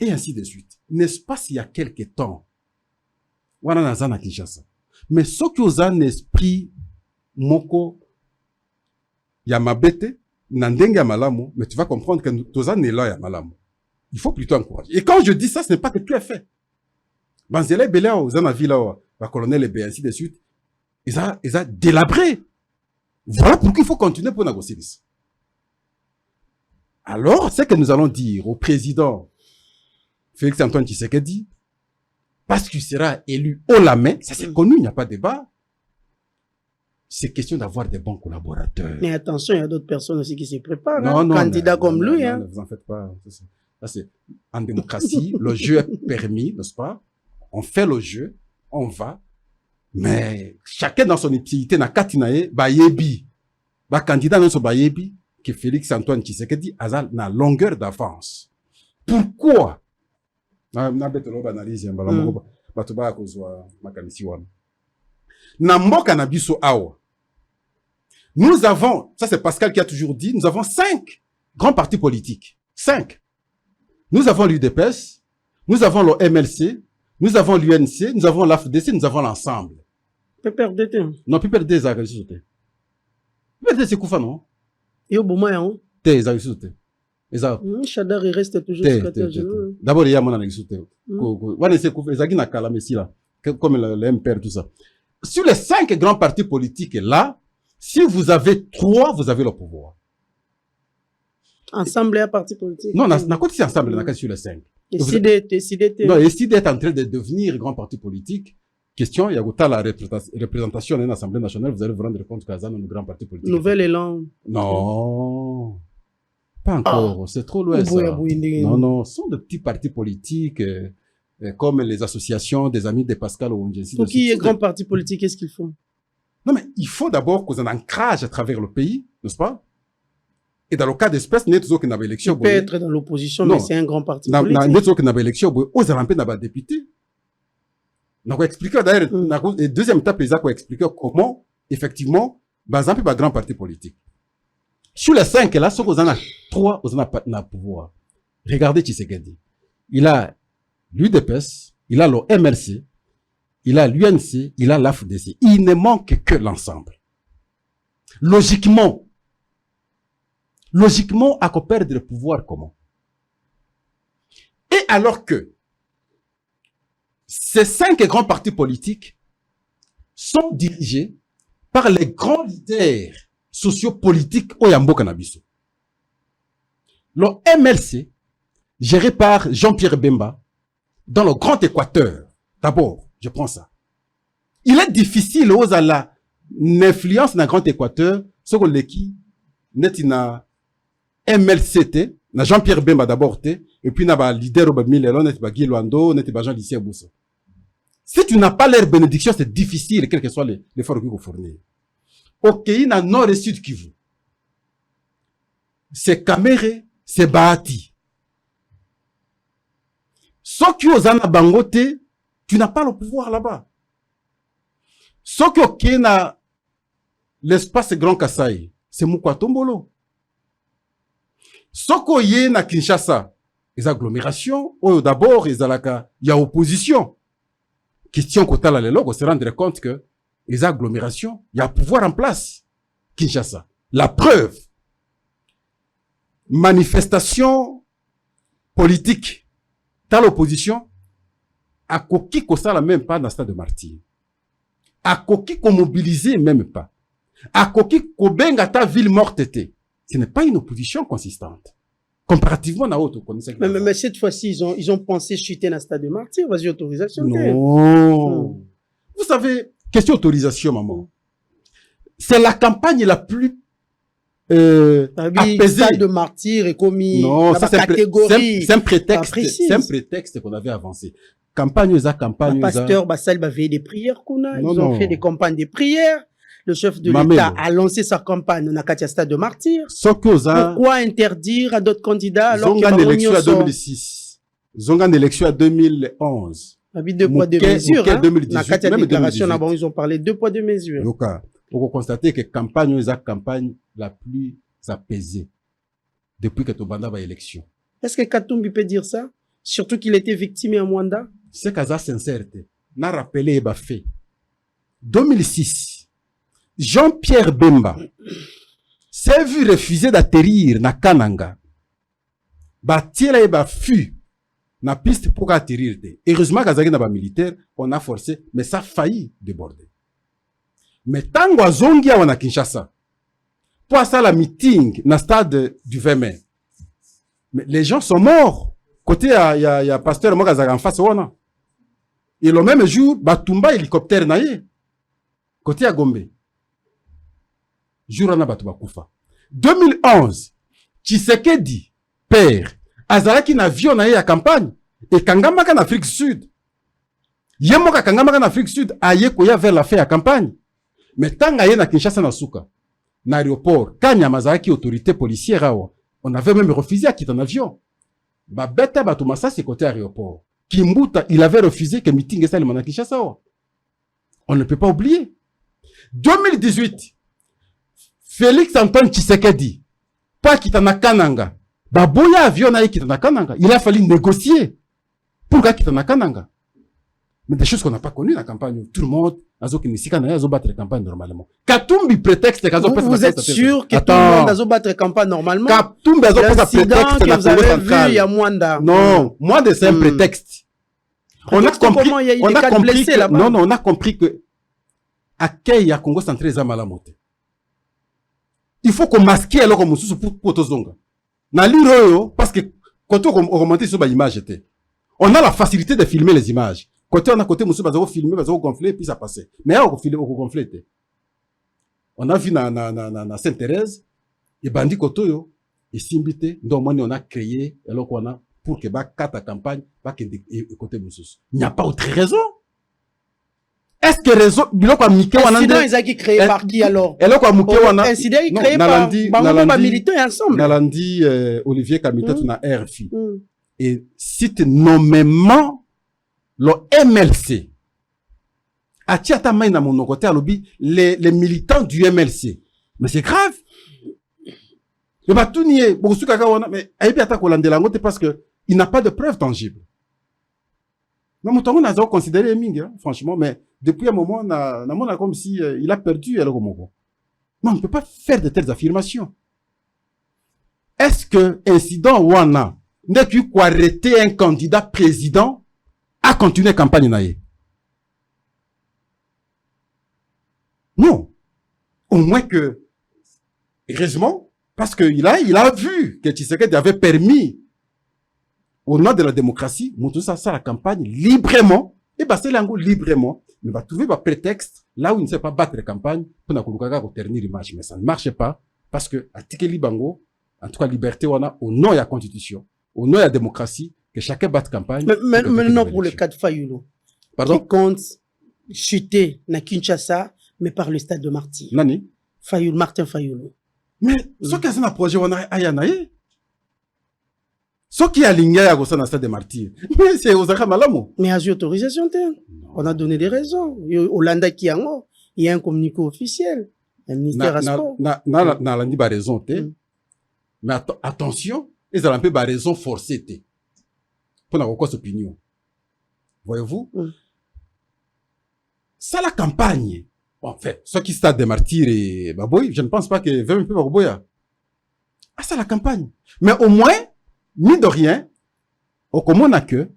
et ainsi de suite. N'est-ce pas s'il y a quelque temps, wana naza na Kinshasa, mais ce qui osa un esprit moko ya mabete, na ndenge ya malamu, mais tu vas comprendre que toza nela ya malamu. Il faut plutôt encourager. Et quand je dis ça, ce n'est pas que tout est fait. Banzele Belea, aux na villa, la colonel et ainsi de suite, ils ont délabré. Voilà pourquoi il faut continuer pour négocier ça. Alors, c'est que nous allons dire au président Félix Antoine Tshisekedi, parce qu'il sera élu haut la main, ça c'est connu, il n'y a pas de débat. C'est question d'avoir des bons collaborateurs. Mais attention, il y a d'autres personnes aussi qui se préparent. Non, non, candidats comme non, lui. non, Hein. ne vous en faites pas. Ça, c'est en démocratie, le jeu est permis, n'est-ce pas? On fait le jeu, on va, mais chacun dans son utilité na katinae ba yebi, ba candidat dans son ba yebi que Félix Antoine Tshisekedi a na longueur d'avance. Pourquoi? Na betelo banalize mbala moko bato ba kozwa makanisi wana. Na mboka na biso awa. Nous avons, ça c'est Pascal qui a toujours dit, nous avons 5 grands partis politiques. 5. Nous avons l'UDPS, nous avons le MLC, nous avons l'UNC, nous avons l'AFDC, nous avons l'ensemble. PPRDT. Non, PPRD, ça a réussi. PPRD, c'est Koufa, non? Et au moment où Ils ont réussi. Chadar, il reste toujours secrétaire général. D'abord, il y a mon analyse. Comme le MPR, tout ça. Sur les 5 grands partis politiques là, si vous avez 3, vous avez le pouvoir. Ensemble et un parti politique. Non, n'a quoi c'est ensemble, n'a sur les 5. Et SIDT. Non, et SIDT est en train de devenir grand parti politique. Question, il y a la représentation dans l'Assemblée nationale, vous allez vous rendre compte qu'Azan est un grand parti politique. Nouvel élan. Non. Pas encore, c'est trop loin ça. Non, non, ce sont de petits partis politiques, comme les associations des amis de Pascal Ouangesi. Pour qui est grand parti politique, qu'est-ce qu'ils font? Non, mais il faut d'abord qu'on ait un ancrage à travers le pays, n'est-ce pas? Et dans le cas d'espèce, nous avons une élection. Il peut être dans l'opposition, mais c'est un grand parti politique. Nous avons une élection, aux alentours d'un député. Nous avons expliqué, d'ailleurs, et deuxième étape, ils ont expliqué comment, effectivement, par exemple, un grand parti politique. Sur les 5, là, ceux qu'on a 3, on a pas de pouvoir. Regardez Tshisekedi. Il a l'UDPS, il a le MLC, il a l'UNC, il a l'AFDC. Il ne manque que l'ensemble. Logiquement, à quoi perdre le pouvoir comment? Et alors que ces 5 grands partis politiques sont dirigés par les grands leaders sociopolitiques au Yambo Canabiso. Le MLC, géré par Jean-Pierre Bemba, dans le Grand Équateur, d'abord, je prends ça. Il est difficile aux ala l'influence dans le Grand Équateur, ce qu'on l'équipe, n'est na MLCT, na Jean-Pierre Bemba d'abord, et puis na ba leader au Milelon, n'est pas Guy Luando, n'est pas Jean-Lycée Boussa. Si tu n'as pas leur bénédiction, c'est difficile, quel que soit l'effort que vous fournissez. Ok, il y a nord et sud Kivu. C'est Kamere, c'est Bahati. Sauf que aux Anabangote, tu n'as pas le pouvoir là-bas. Sauf que ok, na l'espace Grand Kasaï, c'est Mukwatombolo. Sauf que y na Kinshasa, les agglomérations, d'abord, il y a opposition. Question qu'on t'a là, on se rendre compte que les agglomérations, il y a pouvoir en place. Kinshasa. La preuve. Manifestation politique. T'as l'opposition. À Koki qu'on ça la même pas dans le stade de Martyr. À Koki qu'on mobilisait même pas. À Koki qu'on benga ta ville morte était. Ce n'est pas une opposition consistante. Comparativement à autre. Mais cette fois-ci, ils ont pensé chuter dans le stade de Martyr. Vas-y, autorisation. Non. Vous savez, question autorisation, maman. C'est la campagne la plus apaisée. Stade de Martyr est commis. Non, ça catégorie. C'est un prétexte. C'est un prétexte qu'on avait avancé. Campagne, campagne. Pasteur Bassal va veiller des prières, Kuna. Ils ont fait des campagnes de prières. Le chef de l'État a lancé sa campagne dans le stade de Martyr. Pourquoi interdire à d'autres candidats alors qu'il y a une élection à 2006. Ils ont une élection à 2011. Deux poids, deux mesures. Dans la déclaration, ils ont parlé 2 poids, 2 mesures. vous constatez que la campagne est la campagne la plus apaisée depuis que Tobanda va élection. Est-ce que Katumbi peut dire ça? Surtout qu'il était victime à Mwanda? C'est qu'à sa sincérité. N'a rappelé et fait. 2006, Jean-Pierre Bemba s'est vu refuser d'atterrir na Kananga. Batiela et fut na piste pour atterrir. Heureusement qu'à na ba militaire, on a forcé, mais ça a failli déborder. Mais tango azongi à wana Kinshasa, pour ça la meeting na stade du 20 mai. Mais les gens sont morts. Côté il y a pasteur Mogazaga en face wana. Et le même jour, batumba hélicoptère naye. Côté à Gombe. Jour on a batu bakufa. 2011, Tshisekedi, père, azalaki na avion naye à campagne. Et Kangamaka en Afrique du Sud. Yemoka Kangamaka en Afrique du Sud, aye koya vers la fin à campagne. Mais tant aye na Kinshasa na Suka, na aéroport, Kanya mazaki autorité policière awa, on avait même refusé à quitter un avion. Babeta batumasa c'est côté aéroport. Kimbuta, il avait refusé que meeting est à Kinshasa. On ne peut pas oublier. 2018, Félix Antoine Tshisekedi, pas quitter na Kananga. Baboya avion na quitter na Kananga. Il a fallu négocier pour quitter na Kananga. Mais des choses qu'on n'a pas connues dans la campagne. Tout le monde a battre la campagne normalement. Katumbi prétexte vous êtes sûr que tout le monde a battre la campagne normalement? Katumbi a prétexte que vous avez vu, il y a Mwanda. Non, Mwanda c'est un prétexte. On a compris, on a compris que, non, on a compris que à Kenya, Congo centré, les amalamote. Il faut qu'on masque alors qu'on mousse pour Tozonga. Na l'iro, parce que quand on remonte sur l'image, on a la facilité de filmer les images. Côté on a côté monsieur bazaro filmer bazaro gonfler puis ça passait. Mais on filmer on gonfler. On a vu na Sainte-Thérèse et bandi kotoyo et simbité donc on a créé alors qu'on a pour que ba kata campagne ba que côté monsieur. Il n'y a pas autre raison. Est-ce que raison biloko amike wana incident ezaki créé par qui alors? Alors quoi amike wana incident créé par ba militants ensemble. Nalandi Olivier Kamita na RFI. Et cite nommément le MLC. Atiata maina mon côté à lobby les militants du MLC. Mais c'est grave. Le tout nier beaucoup ce kaka wana mais aibi ata ko landela ngote parce que il n'a pas de preuves tangibles. Mais mon tango n'a pas considéré mingi franchement mais depuis un moment na mona comme si il a perdu alors comme non on ne peut pas faire de telles affirmations. Est-ce que incident wana n'est que quoi arrêter un candidat président à continuer la campagne naïe? Non. Au moins que, heureusement, parce qu'il a vu que Tshisekedi avait permis, au nom de la démocratie, montrer ça la campagne librement, et bah c'est l'angle librement, mais va trouver un prétexte là où il ne sait pas battre la campagne pour ne ternir l'image. Mais ça ne marche pas, parce que, à Tikeli Bango, en tout cas, liberté, on a, au nom de la constitution, au nom de la démocratie, que chacun batte campagne. Mais maintenant, pour le cas de Fayulu, pardon? Qui compte chuter na Kinshasa, mais par le stade de Martyr. Nani? Fayulu, Martin Fayulu. Mais, ce qui est un projet, on a ayanaye. Ce qui est aligné à le stade de Martyr. Mais c'est aux Malamu. Mais à autorisation, on a donné des raisons. Hollanda qui a il y a un communiqué officiel. Un ministère à sport. Na dit raison, mais attention, ils ont un peu raison forcée, pour n'avoir quoi opinion. Voyez-vous? Ça, la campagne. En fait, ceux qui stade de Martyr et Baboy, je ne pense pas que 20 peu Baboya. Ah, ça, la campagne. Mais au moins, ni de rien, au commun n'a que,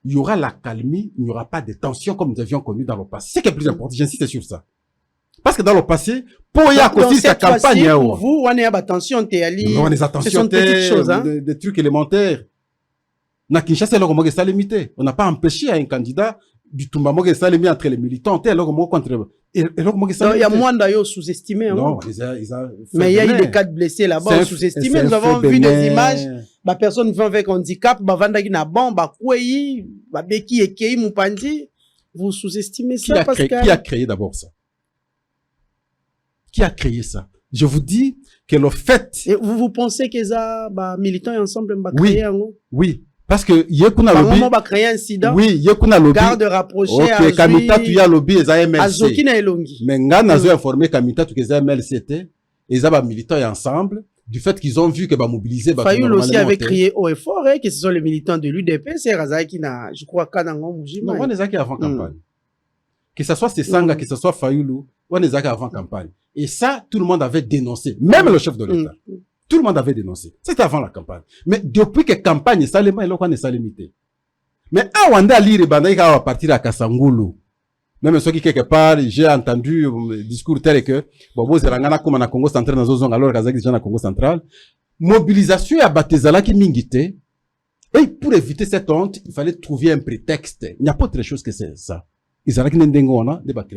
il y aura la calmie, il n'y aura pas de tension comme nous avions connu dans le passé. C'est ce qui est plus important, j'insiste sur ça. Parce que dans le passé, pour y accomplir sa campagne, pour vous, on est à attention, on est attention, ce sont petites choses, hein. Des trucs élémentaires. Na Kinshasa, on n'a pas empêché à un candidat du Tumbamogue Salemi entre les militants, contre. Il y a moins d'ailleurs sous-estimé. Non, mais il y a eu des cas de blessés là-bas, sous-estimés. Nous avons vu des images, bah, personne vivant avec handicap, bah, vandagi na bon, bah, kouei, bah, beki et kei, moupandi. Vous sous-estimez ça, Pascal? Qui a créé d'abord ça? Qui a créé ça? Je vous dis que le fait... Et vous pensez que ça, bah, militants ensemble, bah, créé, oui. Parce que yekuna Par lobby moment, va créer un incident. oui yekuna lobby Garde rapproché. ok kamita tu ya lobby eza MLC Azoki na elongi. mais nga nazo informé kamita tu eza MLC te eza ba militants ensemble du fait qu'ils ont vu que ba mobiliser ba Fayoul aussi avait crié haut et fort que ce sont les militants de l'UDP, c'est Razaki na je crois Kanango Mujima. non on est avant campagne. Que ce soit Sesanga, que ce soit Fayoulou, on est avant campagne. Et ça tout le monde avait dénoncé, même le chef de l'État. Tout le monde avait dénoncé. C'était avant la campagne. Mais depuis que campagne est salement, il y a limité. Mais à Wanda lire Bandaï va partir à Kasangulu. Même ceux qui quelque part, j'ai entendu le discours tel que, bon, Zerangana comme en Congo central, dans zone alors Kazakh déjà en Congo central. Mobilisation à Batezala qui mingite. Et pour éviter cette honte, il fallait trouver un prétexte. Il n'y a pas autre chose que ça. Ils allaient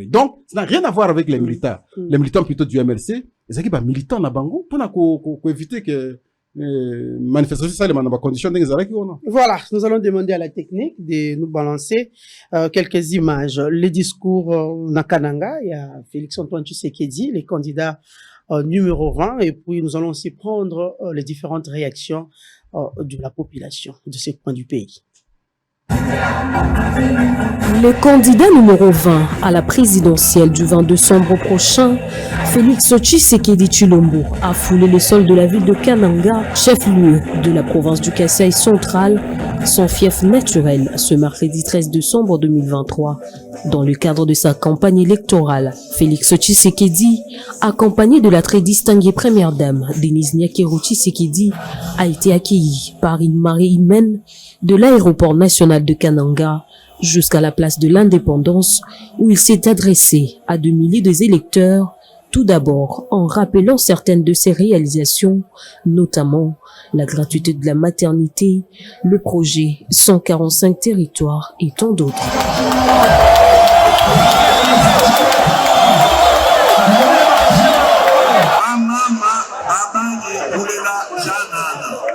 donc, ça n'a rien à voir avec les militaires. Les militants plutôt du MLC, ils allaient bah militants na bango pour éviter que manifestation ça les conditions des Voilà, nous allons demander à la technique de nous balancer quelques images. Les discours Nakananga, il y a Félix-Antoine Tshisekedi, les candidats numéro 20, et puis nous allons aussi prendre les différentes réactions de la population de ces coins du pays. Le candidat numéro 20 à la présidentielle du 20 décembre prochain, Félix Tshisekedi Tshilombo, a foulé les sols de la ville de Kananga, chef-lieu de la province du Kasaï central, son fief naturel, ce mercredi 13 décembre 2023. Dans le cadre de sa campagne électorale, Félix Tshisekedi, accompagné de la très distinguée première dame, Denise Nyakero Tshisekedi, a été accueilli par une marée humaine de l'aéroport national de Kananga jusqu'à la place de l'Indépendance où il s'est adressé à de milliers d'électeurs, tout d'abord en rappelant certaines de ses réalisations, notamment la gratuité de la maternité, le projet 145 territoires et tant d'autres.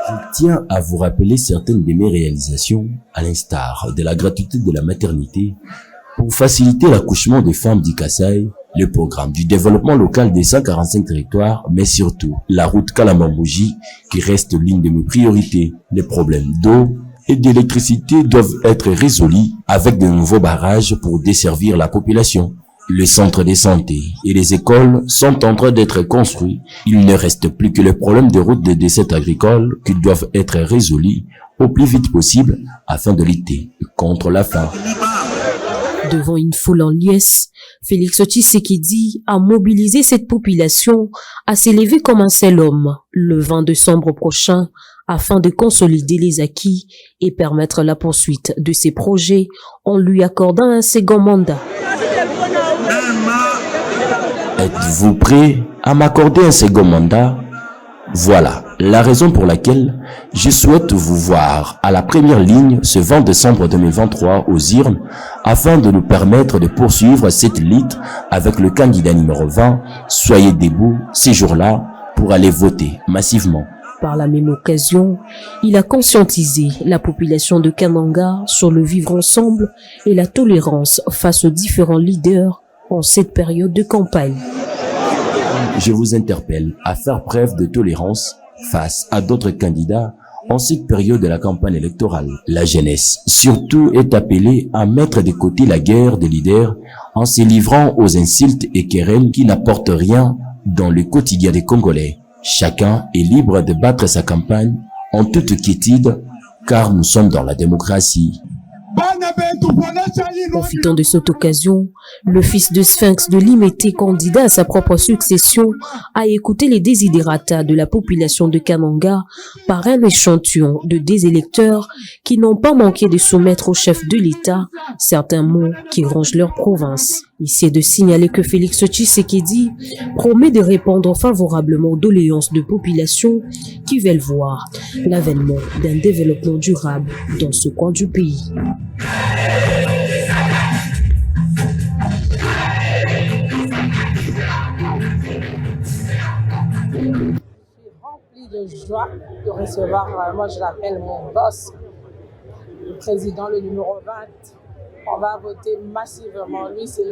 Je tiens à vous rappeler certaines de mes réalisations, à l'instar de la gratuité de la maternité, pour faciliter l'accouchement des femmes du Kasaï, le programme du développement local des 145 territoires, mais surtout la route Kalamambouji qui reste l'une de mes priorités. Les problèmes d'eau et d'électricité doivent être résolus avec de nouveaux barrages pour desservir la population. Les centres de santé et les écoles sont en train d'être construits. Il ne reste plus que le problème de route des décès agricoles qui doivent être résolus au plus vite possible afin de lutter contre la faim. Devant une foule en liesse, Félix Tshisekedi a mobilisé cette population à s'élever comme un seul homme le 20 décembre prochain afin de consolider les acquis et permettre la poursuite de ses projets en lui accordant un second mandat. Êtes-vous prêt à m'accorder un second mandat? Voilà la raison pour laquelle je souhaite vous voir à la première ligne ce 20 décembre 2023 aux urnes afin de nous permettre de poursuivre cette lutte avec le candidat numéro 20. Soyez debout ces jours-là pour aller voter massivement. Par la même occasion, il a conscientisé la population de Kananga sur le vivre ensemble et la tolérance face aux différents leaders en cette période de campagne. Je vous interpelle à faire preuve de tolérance face à d'autres candidats en cette période de la campagne électorale. La jeunesse, surtout, est appelée à mettre de côté la guerre des leaders en se livrant aux insultes et querelles qui n'apportent rien dans le quotidien des Congolais. Chacun est libre de battre sa campagne en toute quiétude, car nous sommes dans la démocratie. Profitant de cette occasion, le fils de Sphinx de Limete, candidat à sa propre succession, a écouté les desiderata de la population de Kananga par un échantillon de des électeurs qui n'ont pas manqué de soumettre au chef de l'État certains mots qui rongent leur province. Ici est de signaler que Félix Tshisekedi promet de répondre favorablement aux doléances de population qui veulent voir l'avènement d'un développement durable dans ce coin du pays. Rempli de joie de recevoir, moi je l'appelle mon boss, le président, le numéro 20. On va voter massivement. Lui, c'est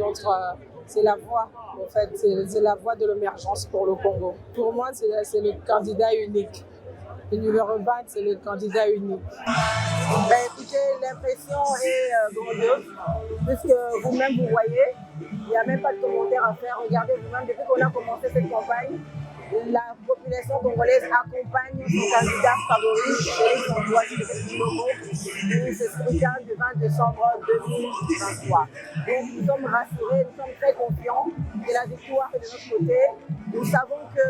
la voix, en fait, c'est la voix de l'émergence pour le Congo. Pour moi, c'est le candidat unique. Le numéro 20, c'est le candidat unique. Ben, écoutez, l'impression est grandiose, puisque vous-même, vous voyez, il n'y a même pas de commentaires à faire. Regardez vous-même, depuis qu'on a commencé cette campagne, la population congolaise accompagne son candidat favori, Félix Antoine Tshisekedi-Tshilombo, pour ce scrutin du 20 décembre 2023. Donc nous sommes rassurés, nous sommes très confiants que la victoire est de notre côté. Nous savons que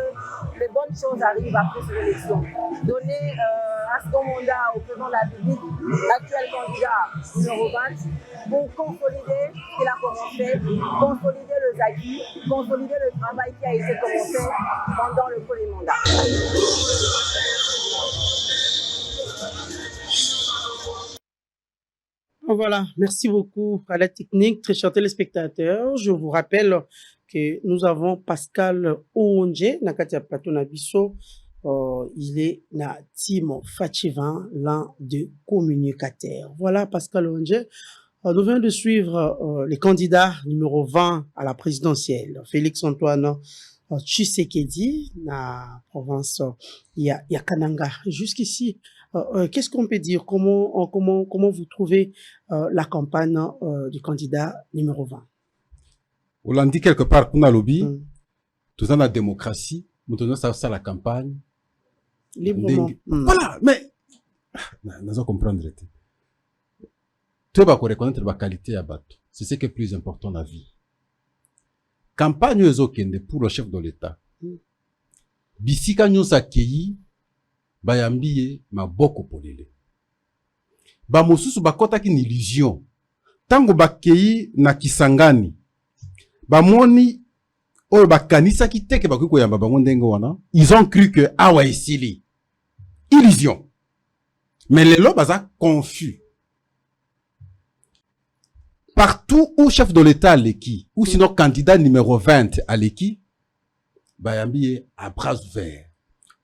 les bonnes choses arrivent après cette élection. Donner un second mandat au président de la République, l'actuel candidat numéro 20, pour consolider ce qu'il a commencé, consolider les acquis, consolider le travail qui a été commencé pendant le premier mandat. Voilà, merci beaucoup à la technique, très chers téléspectateurs. Je vous rappelle que nous avons Pascal Oonje, Nakatia Plateau Nabiso. Il est na Timo Fachivan, l'un des communicateurs. Voilà, Pascal Oonje. Nous venons de suivre les candidats numéro 20 à la présidentielle. Félix Antoine Tshisekedi, na province ya Kananga. Jusqu'ici, qu'est-ce qu'on peut dire? Comment vous trouvez la campagne du candidat numéro 20? On l'a dit quelque part, pour le lobby, tout ça, la démocratie, nous tenons ça la campagne. Librement. Voilà, mais, nous allons comprendre. Tu vas reconnaître la qualité à battre. C'est ce qui est plus important dans la vie. Campagne ezokende pour le chef de l'État. Bisika nous accueilli, bayambiye maboko polele. Ba mosusu bakota ki illusion. Tango bakei na Kisangani. Ba moni oyo bakanisa ki teke bakuko yamba bango ndenge wana. Ils ont cru que awa esili. Illusion. Mais les lobes baza confus. Partout où chef de l'État à l'équipe, ou sinon candidat numéro 20 à l'équipe, bayambiye à bras ouverts.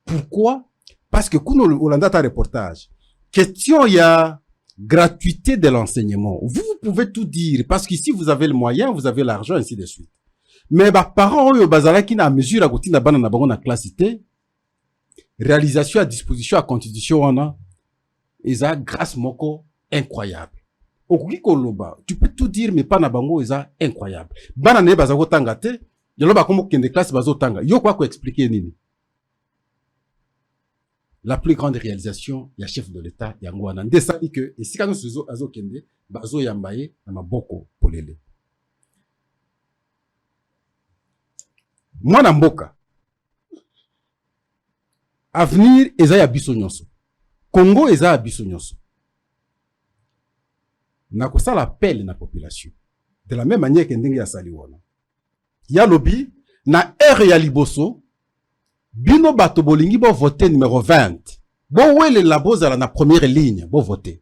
Pourquoi? Parce que quand on a un reportage, question il y a gratuité de l'enseignement. Vous pouvez tout dire, parce qu'ici vous avez le moyen, vous avez l'argent, ainsi de suite. Mais bah parents eux bazala qui na mesure à côté na bana na bango na classité, réalisation à disposition à constitution on a, eza grâce moko incroyable. Okuki koloba, tu peux tout dire mais pas na bango eza incroyable. Bana ne bazako tanga te, yoloba komo kende classe bazo tanga. Yo quoi ko expliquer nini? La plus grande réalisation, il y a chef de l'État, il y a Ngouana. Ndesali que, et si quand nous azo kende, bazo yambaye, na maboko polele. Moi, Mboka, avenir, eza ya biso nyonso. Congo, eza ya biso nyonso. Nakosa l'appel na population. De la même manière que ndenge ya saliwona. Ya lobby, na ere ya liboso, bino bato bolingi bo voter numéro 20. Bo wele la bozala na première ligne, bo voter.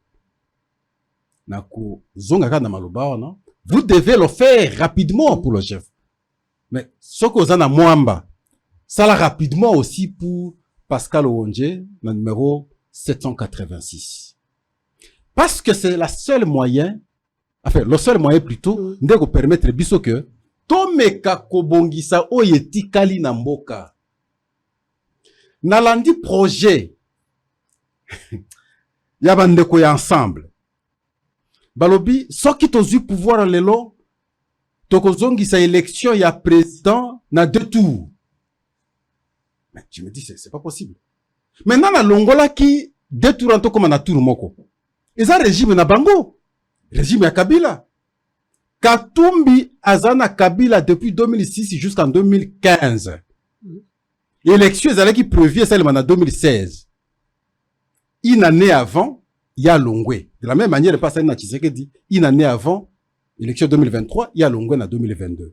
Nako zonga ka na maloba wana, vous devez le faire rapidement pour le chef. Mais ce que vous en a mwamba, ça la rapidement aussi pour Pascal Oonje, le numéro 786. Parce que c'est la seule moyen, enfin, le seul moyen plutôt, de permettre biso que, tomeka kobongisa oyeti kali na mboka. Nalandi projet, yabandeko ya ensemble. Balobi, soki tozu pouvoir lelo, tokozongisa élection ya président na 2 tours. Mais je me dis, c'est pas possible. Maintenant, la longola qui 2 tours en tout comme na tour moko. Et ça, régime na bango. Régime ya Kabila. Katumbi azana Kabila depuis 2006 jusqu'en 2015. Élection, ils allaient qui prévient celle en 2016. Une année avant, il y a Longwe. De la même manière, le passé na Tshisekedi, une année avant, élection 2023, il y a Longwe en 2022.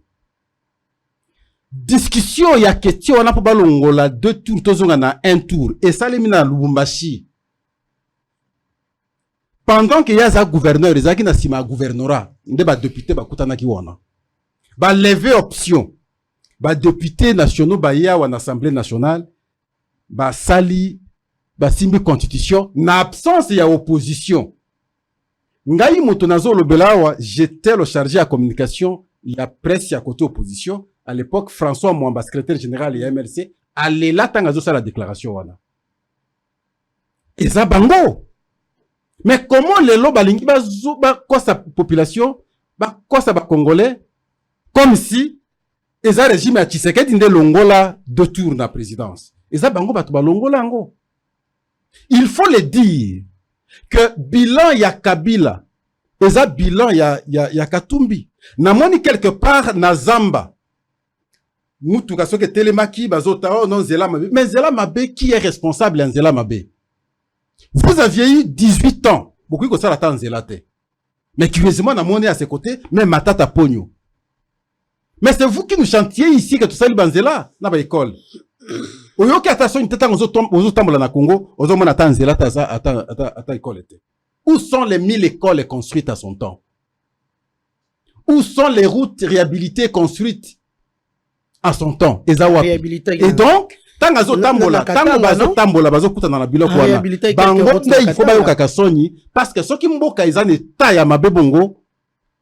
Discussion, il y a question, on a pas Longola 2 tours, tous on a 1 tour. Et ça, les mina Lubumbashi. Pendant qu'il y a un gouverneur, il y a un gouvernorat, il y a un député, il y a lever option. Ba député nationaux, ba ya ou en assemblée nationale, ba sali, ba simbi constitution, na absence ya opposition. Ngai motonazo lobelawa, j'étais le chargé à communication, il y a presse à côté opposition. À l'époque, François Mwamba, secrétaire général et MLC, allait là, tangazo sa la déclaration wana. eza bango. Mais comment les lots balingi quoi sa population, quoi sa congolais, comme si eza régime à Tshisekedi nde longola 2 tours na présidence. Eza bango batu ba longola ngo. Il faut le dire que bilan ya Kabila, eza bilan ya Katumbi. Namoni quelque part na Zamba. Mutuka soke telemaki bazota oh non Zela Mabe. Mais Zela Mabe, qui est responsable en Zela Mabe? Vous aviez eu 18 ans. Beaucoup de ça l'attend Zela te. Mais curieusement, namoni à ses côtés, même Matata Pogno. Mais c'est vous qui nous chantiez ici que tout ça Banzela na ba école. Oyoki attention une tête aux tambola na Congo, aux hommes attend Zela ta école était. Où sont les 1000 écoles construites à son temps? Où sont les routes réhabilitées construites à son temps? Et donc, tant azo tambola, tant bazo tambola, bazo kuta na biloko wana. Bango il faut ba yoka kasoni parce que ceux qui mboka ils en état ya mabe bongo,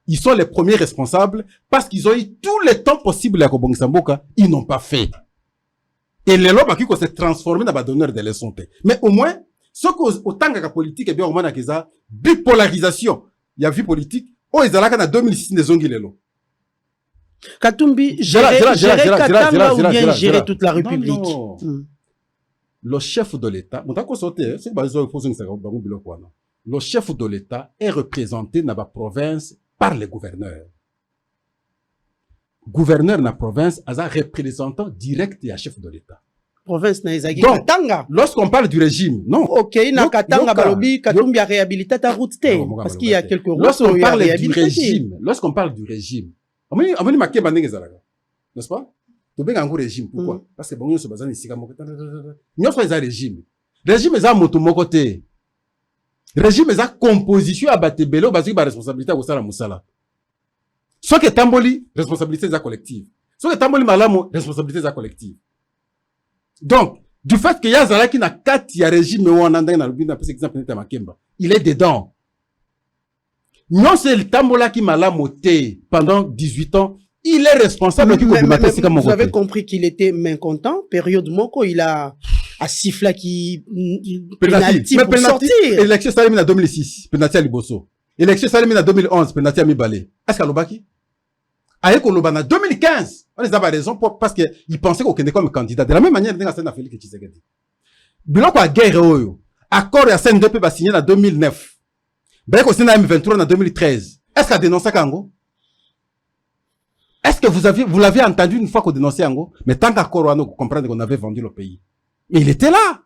ils sont les premiers responsables parce qu'ils ont eu tout le temps possible à kobongisa mboka, ils n'ont pas fait. Et les lois qui se transformer dans ba donneur de leçons. Mais au moins, ce qu'autant que politique et bien au moins na bipolarisation, il y a vie politique. Oh, ils allaient en 2006 des ongi lelo. Katumbi gérer Katanga ou bien gérer toute la République. Non. Le chef de l'État, le chef de l'État est représenté dans la province par les gouverneurs. Gouverneur dans la province a un représentant direct et chef de l'État. Province na ezaki Katanga. Lorsqu'on parle du régime, non. OK, na Katanga balobi Katumbi a réhabilité ta route té parce qu'il y a quelques routes. Lorsqu'on parle du régime, amoni makeba ndenge zalaka. N'est-ce pas? To benga ngo régime pourquoi? Parce que bongo so bazana isika moko. Nyoso eza régime. Régime eza moto moko té. Régime eza composition à batebelo baziki ba responsabilité au sala musala. Ce que tamboli responsabilité eza collective. Ce que tamboli malamu responsabilité eza collective. Donc, du fait que Yazala qui n'a quatre ya régime ou en andang na lubina par exemple neta makemba, il est dedans. Non, c'est le tambola qui m'a lamoté pendant 18 ans. Il est responsable. Vous avez compris qu'il était mécontent. Période moko, il a sifflé qui penalty pour sortir. Élection Salimina en 2006, penalty à Liboso. Élection Salimina en 2011, penalty à Mibale. Est-ce qu'à Lobaki? Avec Olobana en 2015, on les a pas raison parce qu'il pensait qu'on était comme candidat. De la même manière, il y a un Félix Tshisekedi. Biloko a guerre oyo. Accord à CNDP va signer en 2009. Ben qu'on signe en M23 en 2013. Est-ce qu'il a dénoncé Kango? Est-ce que vous l'avez entendu une fois qu'on dénonçait Kango? Mais tant qu'accord on comprendre qu'on avait vendu le pays. Mais il était là.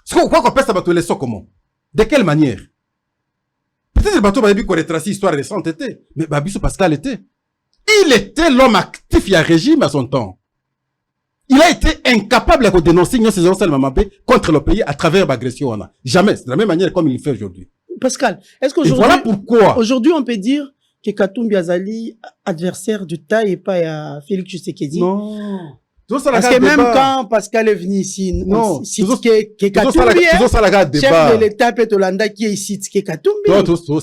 Quoi qu'on peut ça battre les sons comment? De quelle manière? Peut-être le bateau va dire qu'on retrace l'histoire récente était. Mais Babiso Pascal était. Il était l'homme actif, il y a régime à son temps. Il a été incapable de dénoncer contre le pays à travers l'agression. Jamais. C'est de la même manière comme il le fait aujourd'hui. Pascal, est-ce qu'aujourd'hui, voilà pourquoi. Aujourd'hui, on peut dire que Katumbi Azali, adversaire de taille et pas à Félix Tshisekedi? Non. Parce que même quand Pascal est venu ici, non, c'est que Katumbi, chef de l'État Petolanda qui est ici, c'est Katumbi.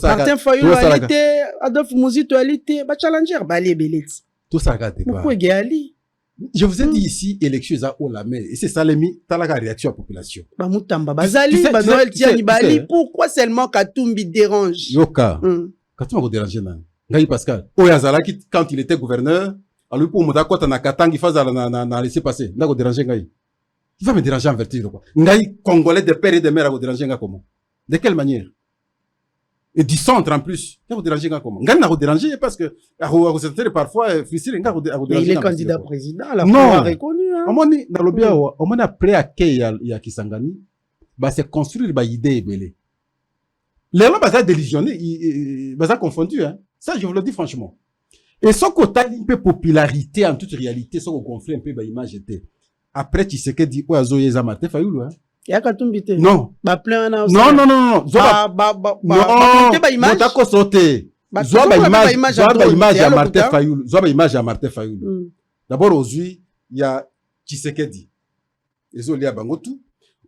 Martin Fayulu a été, Adolphe Mouzito a été, challenger, balé belet. Tout ça regarde débat. Pourquoi Gali? Je vous ai dit ici, élection à Olamé, et c'est ça l'émi, t'as la réaction à la population. Pourquoi seulement Katumbi dérange? Yoka. Katumbi va déranger, non? Gaï Pascal. Oyazala, quand il était gouverneur, à lui pour me d'accord, t'en as qu'attendre, il faisait na laisser passer. N'a pas déranger, Gaï. Il va me déranger en vertu, quoi. Gaï, Congolais de père et de mère, à vous déranger, comment? De quelle manière? Et du centre en plus. Il va vous déranger comment? Gaï n'a pas dérangé parce que, à vous sentir parfois, difficile, à vous déranger. Mais il est candidat président, la fois reconnu, hein. Au moins, dans le bien, au moins, après, à Kay, il y a Kisangani, bah, c'est construire, bah, idée, belé. Les gens, bah, ça délusionné, bah, ça confondu, hein. Ça, je vous le dis franchement. Et sans qu'on t'a une peu popularité en toute réalité, sans qu'on conflit un peu, bah, image était. Après, tu sais que dit, ouais, Zoé Zamarté Fayoulou, hein. Il y a Katumbi. Non. Bah, plein, non. Non, t'as sauté. Zoba image à Martin Fayoulou. Zoba image à Martin Fayoulou. D'abord, aujourd'hui, il y a Tshisekedi. Ils ont lié à Bangotu.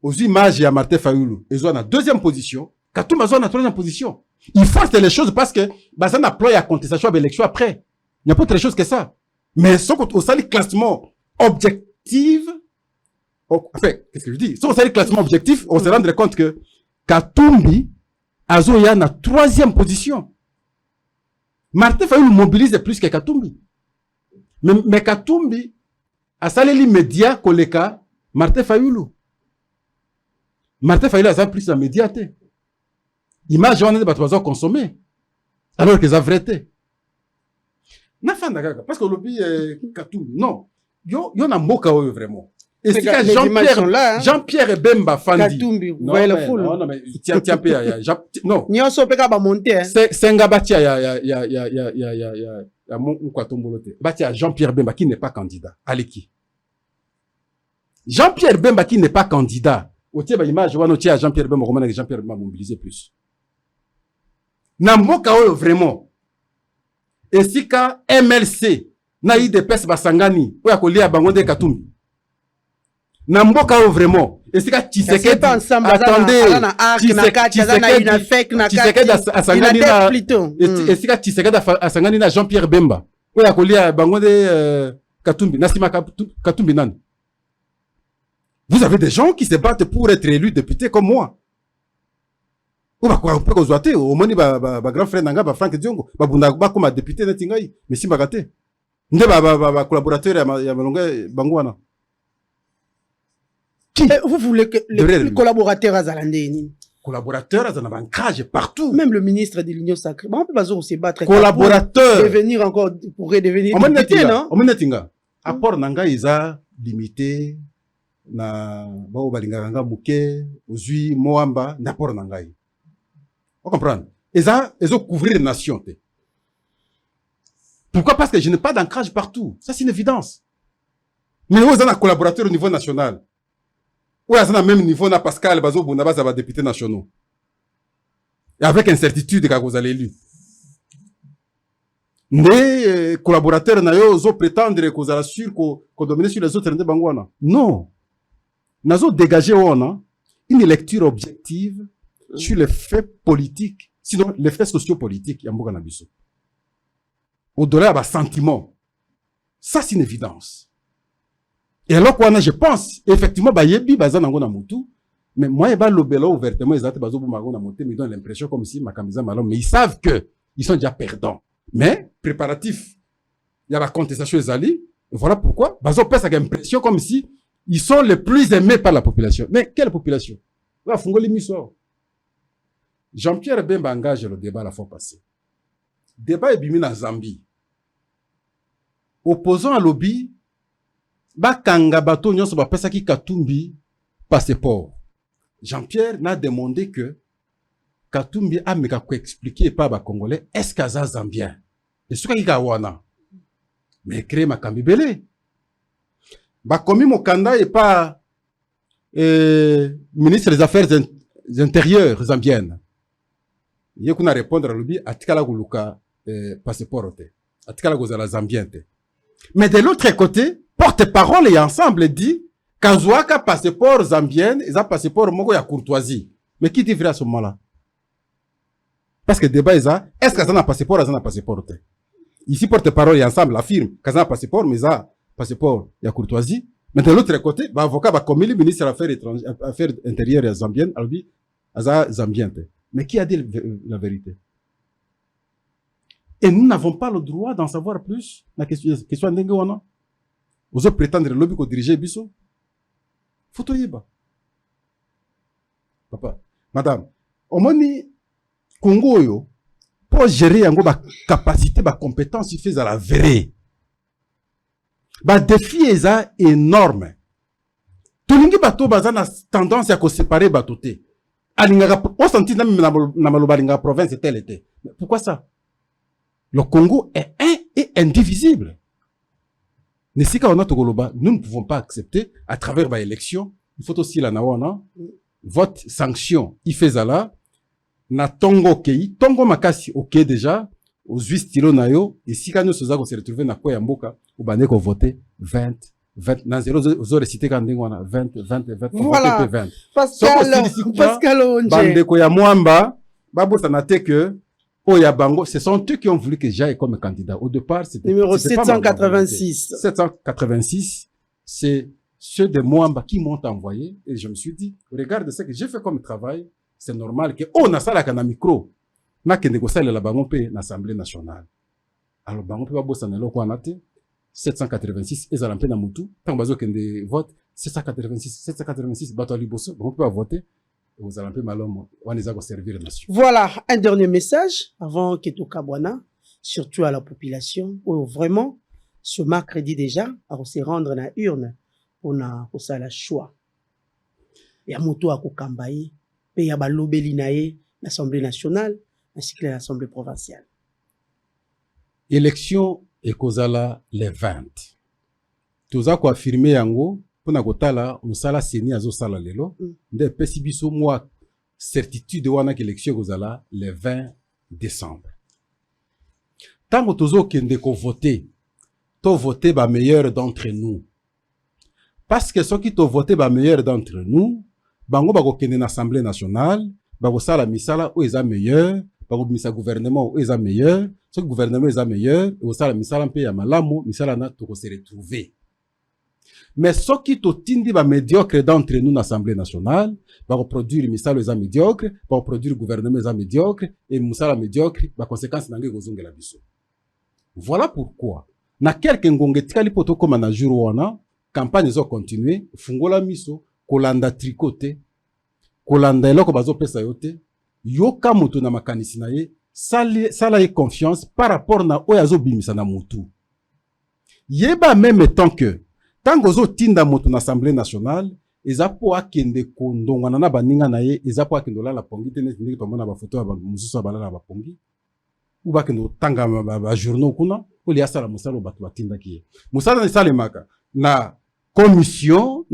Aujourd'hui, image à Martin Fayoulou. Ils ont en deuxième position. Katumbi a en troisième position. Il force les choses parce que, bah, ça n'a pas à contestation à l'élection après. Il n'y a pas autre chose que ça. Mais, sauf au sali classement objectif, Enfin, qu'est-ce que je dis? Si on fait le classement objectif, on se rendre compte que Katumbi, Azoya, na 3e position. Martin Fayoulou mobilise plus que Katumbi. Mais Katumbi, a salé média koleka, Martin Fayoulou. Martin Fayoulou a plus de médias. Image, on est de consommer. Alors que ça vrai. Parce que le Katumbi, non. Yo na moka vraiment. Et si Jean-Pierre Bemba Fandi. Katumbi, vous voyez le foule. Non, mais tiens, non. Nyo so peka ba monter. C'est un gars bâti à Jean-Pierre Bemba qui n'est pas candidat. Allez qui? Jean-Pierre Bemba qui n'est pas candidat. Au tiers, image, on a Jean-Pierre Bemba, on a Jean-Pierre Bemba mobilisé plus. Namboka vraiment. Et si ka MLC, na eu de pes basangani, ou ya kolia bangonde Katumbi. Namboka vraiment. Et si ka Tshisekedi, attendez, Tshisekedi asangani na, et si ka Tshisekedi asangani na Jean-Pierre Bemba, ou ya kolia bangonde Katumbi, nasima Katumbi nan. Vous avez des gens qui se battent pour être élus députés comme moi. Ou on peut qu'on au moni ba grand frère nanga ba Frank Diongo ba bunda ba comme député na tingai mais si bagate nde ba collaborateur ya malonga bangwana qui vous voulez que les collaborateurs azalande collaborateurs azana bancage partout, même le ministre de l'Union sacrée on peut pas se battre collaborateur devenir encore pour redevenir député non on menetinga apport nanga isa limité na ba balinganga muke ozui moamba n'apport nangai. On comprend. Ils ont couvrir les nations. Pourquoi? Parce que je n'ai pas d'ancrage partout. Ça, c'est une évidence. Mais vous avez un collaborateur au niveau national. Ou vous avez même niveau, na Pascal Bazo Bounaba, ça va député nationaux. Et avec incertitude, quand vous allez élu. Les collaborateurs, ils ont prétendre que vous allez sûr qu'on domine sur les autres. Non. Nous avons dégagé une lecture objective sur les faits politiques, sinon les faits sociopolitiques, Yamboga Nabiso. Au-delà de sentiment. Ça, c'est une évidence. Et alors, je pense, effectivement, yebi bazan nango na mutu, mais moi, l'obélo ouvertement, ils ont bazo bumago na mutu, mais ils donnent l'impression comme si ma camisa malon, mais ils savent que ils sont déjà perdants. Mais, préparatif, il y a la contestation des alliés, et voilà pourquoi, bazo pèse avec l'impression comme si ils sont les plus aimés par la population. Mais quelle population? Là, fungoli miso. Jean-Pierre Bemba engage le débat la fois passée. Débat est bimi na Zambie. Opposant à lobby, kanga bato nyonso ba pesa ki Katumbi passeport. Jean-Pierre n'a demandé que Katumbi a meka ko expliquer pas ba Congolais est-ce qu'aza Zambien. Et ce qui wana. Mais créer ma kambibele. Ba komi mokanda et pas ministre des Affaires intérieures zambiennes. Il y a qu'on a répondre à l'objet à tikala guluka passeport te à tikala gozala zambien te. Mais de l'autre côté porte-parole et ensemble dit kazuaka passeport zambien et ça passeport moko ya courtoisie. Mais qui dit vrai à ce moment-là? Parce que débat est-ce que ça n'a passeport, ça n'a passeport te. Ici porte-parole et ensemble affirme que ça n'a passeport mais ça passeport ya courtoisie. Mais de l'autre côté ba avocat ba comme le ministre affaires intérieures zambiennes albi aza zambien te. Mais qui a dit la vérité? Et nous n'avons pas le droit d'en savoir plus. La question est wana. Vous avez prétendre lobby ko diriger biso. Photo yeba. Papa, madame, au moni Congo yo pour gérer yango ba capacité ba compétence il fait à la vraie. Ba défi est énorme. Tolingi bato bazana tendance à ko séparer batoté. On sentit même na malobalinga province tel était. Pourquoi ça? Le Congo est un et indivisible. Nesika on a togoloba, nous ne pouvons pas accepter à travers ba élection, il faut aussi la nawana vote sanction. Il fait ça na tongo kei, tongo makasi OK déjà, aux 8 stylos nayo et si quand nous se retrouver na kwa mboka, ou bande ko voter 20 dans 0 aux récité quand on 20 voilà 20 Pascal Onje bande ko ya mwamba babo sanate que oya bango ce sont eux qui ont voulu que j'aille comme candidat au départ c'était numéro 786 786 c'est ceux de Mwamba qui m'ont envoyé, et je me suis dit, regarde ce que j'ai fait comme travail, c'est normal que, oh, na sala kana micro, na kende ko sala la bango pe na Assemblée nationale. Alors, bango pe ba bossa na loko anate, 786, ezala mpe na mutu, tant bazo kende vote, 786, bato ali bosso, bango pe ba voter, vous allez un peu malhomme, on les a servir la nation. Voilà, un dernier message avant Keto Kabwana, surtout à la population, où vraiment, ce mercredi déjà, à se rendre dans l'urne, on a le choix. Il y a moto à Kokambaye, il y a Balobelinaye, l'Assemblée nationale, ainsi que l'Assemblée provinciale. Élection et Kozala les 20. Tout ça quoi affirmé yango, pour na kotala, musala seni azo sala lelo, nde pesi biso moi certitude wana que élection Kozala les 20 décembre. Tant que tozo kende ko voter, to voter ba meilleur d'entre nous. Parce que ceux qui to voter ba meilleur d'entre nous, bango ba ko kende na Assemblée nationale, ba ko sala misala o eza meilleur, ba ko misa gouvernement o eza meilleur, ce gouvernement eza meilleur, o sala misala mpe ya malamu, misala na to ko se retrouver. Mais ceux qui to tindi ba médiocre d'entre nous na Assemblée nationale, ba ko produire misala eza médiocre, ba ko produire gouvernement eza médiocre et misala médiocre, ba conséquence nange ko zongela biso. Voilà pourquoi na quelque ngonge tikali poto koma na jour wana campagne zo continuer fungola miso kolanda tricoté kolanda eloko bazo pesa yote yoka mutu na makanisi na ye sala ye confiance par rapport na oyo azobimisa na mutu yeba même temps que tango zo tinda mutu na Assemblée nationale eza po akende kondongana na baninga na ye eza po akende la pongi tene ndiki tomona ba photo ba mususu balala ba pongi ou bakende tanga ba journaux kuna oli asala musala bato batinda ki musala na sala maka na commission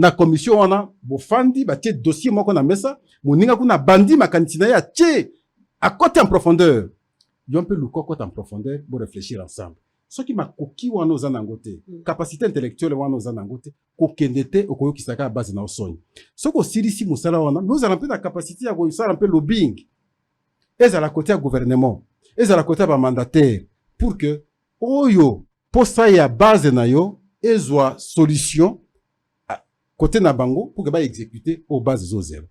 wana bofandi batie dossier moko na mesa moninga kuna bandi makanisi na ya tie à côté en profondeur yon peut le côté en profondeur pour réfléchir ensemble ce qui m'a koki wana oza nango te capacité intellectuelle wana oza nango te kokende te okoyokisaka base na osoni soko silisi musala wana mais oza na capacité ya kosala un peu lobbying ezala côté ya gouvernement ezala côté ba mandataire pour que oyo posa ya base na yo ezwa solution côté na bango pour que ba exécuter au base zo zéro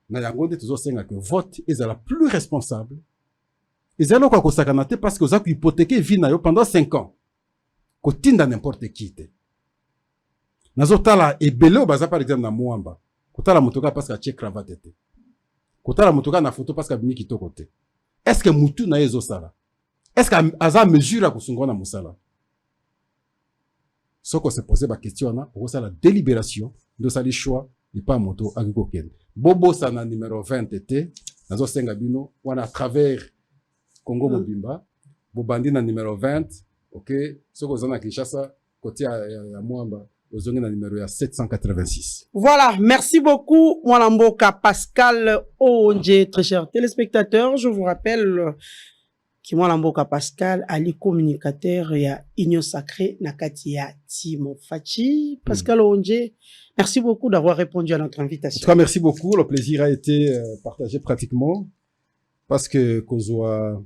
na yango nde tozo senga que vote ezala plus responsable ezala kwa kosakana te parce que oza ku hypothéquer vie na yo pendant 5 ans kotinda n'importe qui te nazo tala ebele o baza par exemple na Mwamba kotala motoka parce que a check cravate te kotala motoka na photo parce que bimi kitoko te est-ce que mutu na yezo sala est-ce que aza mesure à kusungona musala soko se poser ba question na ko sala délibération de sali choix et pas moto akiko ken bobo sana numéro 20 était nazo senga bino wana à travers Congo Mobimba bobandi na numéro 20 OK soko zana Kinshasa côté ya Mwamba ozongi na numéro ya 786. Voilà, merci beaucoup Mwalamboka Pascal Onje, très chers téléspectateurs, je vous rappelle que Mwalamboka Pascal ali communicateur ya Union Sacrée nakati ya Timo Fachi. Pascal Onje, merci beaucoup d'avoir répondu à notre invitation. En tout cas, merci beaucoup, le plaisir a été partagé pratiquement parce que kozwa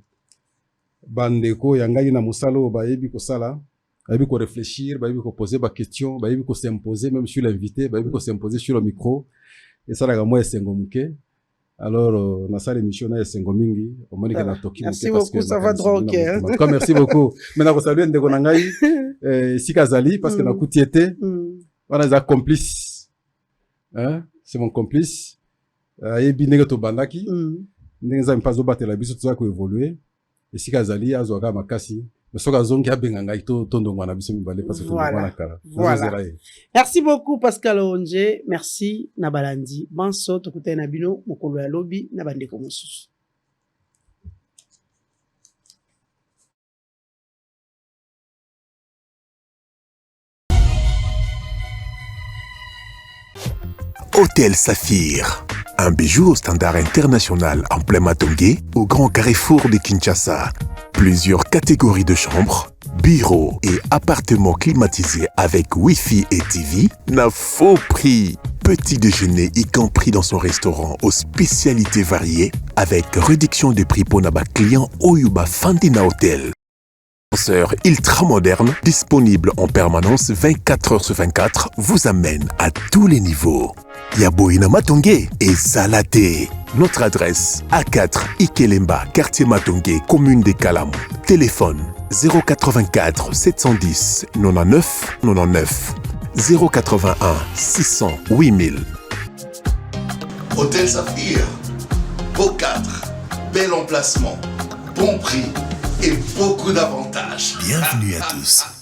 bandeko yangai na musalo bayebi kosala bayebi ko réfléchir bayebi ko poser ba question bayebi ko s'imposer même sur l'invité bayebi ko s'imposer sur le micro et ça la moi esengo muke alors na sala émission na esengo mingi o moni kana toki muke merci beaucoup ça va drogue comme merci beaucoup maintenant ko saluer ndeko na ngai Sikazali parce que na kutiete wana za complice hein c'est mon complice yebi ndenge to bandaki ndenge za mpazo batela biso tuza ko évoluer et Sikazali azwaka makasi voilà. Merci beaucoup Pascal Onje, merci Nabalandi. Banso tokute nabino mokolo ya lobi na bandeko mosusu. Hôtel Saphir, un bijou au standard international en plein Matongé, au grand carrefour de Kinshasa. Plusieurs catégories de chambres, bureaux et appartements climatisés avec Wi-Fi et TV n'a faux prix. Petit déjeuner y compris dans son restaurant aux spécialités variées avec réduction de prix pour nos clients Oyuba Fandina Hotel. Ascenseur ultra moderne, disponible en permanence 24 heures sur 24, vous amène à tous les niveaux. Yaboina Matongé et Salaté. Notre adresse A4 Ikelemba, quartier Matongé, commune des Kalam. Téléphone 084 710 99 99 081 600 8000. Hôtel Saphir, beau cadre, bel emplacement, bon prix et beaucoup d'avantages. Bienvenue à tous.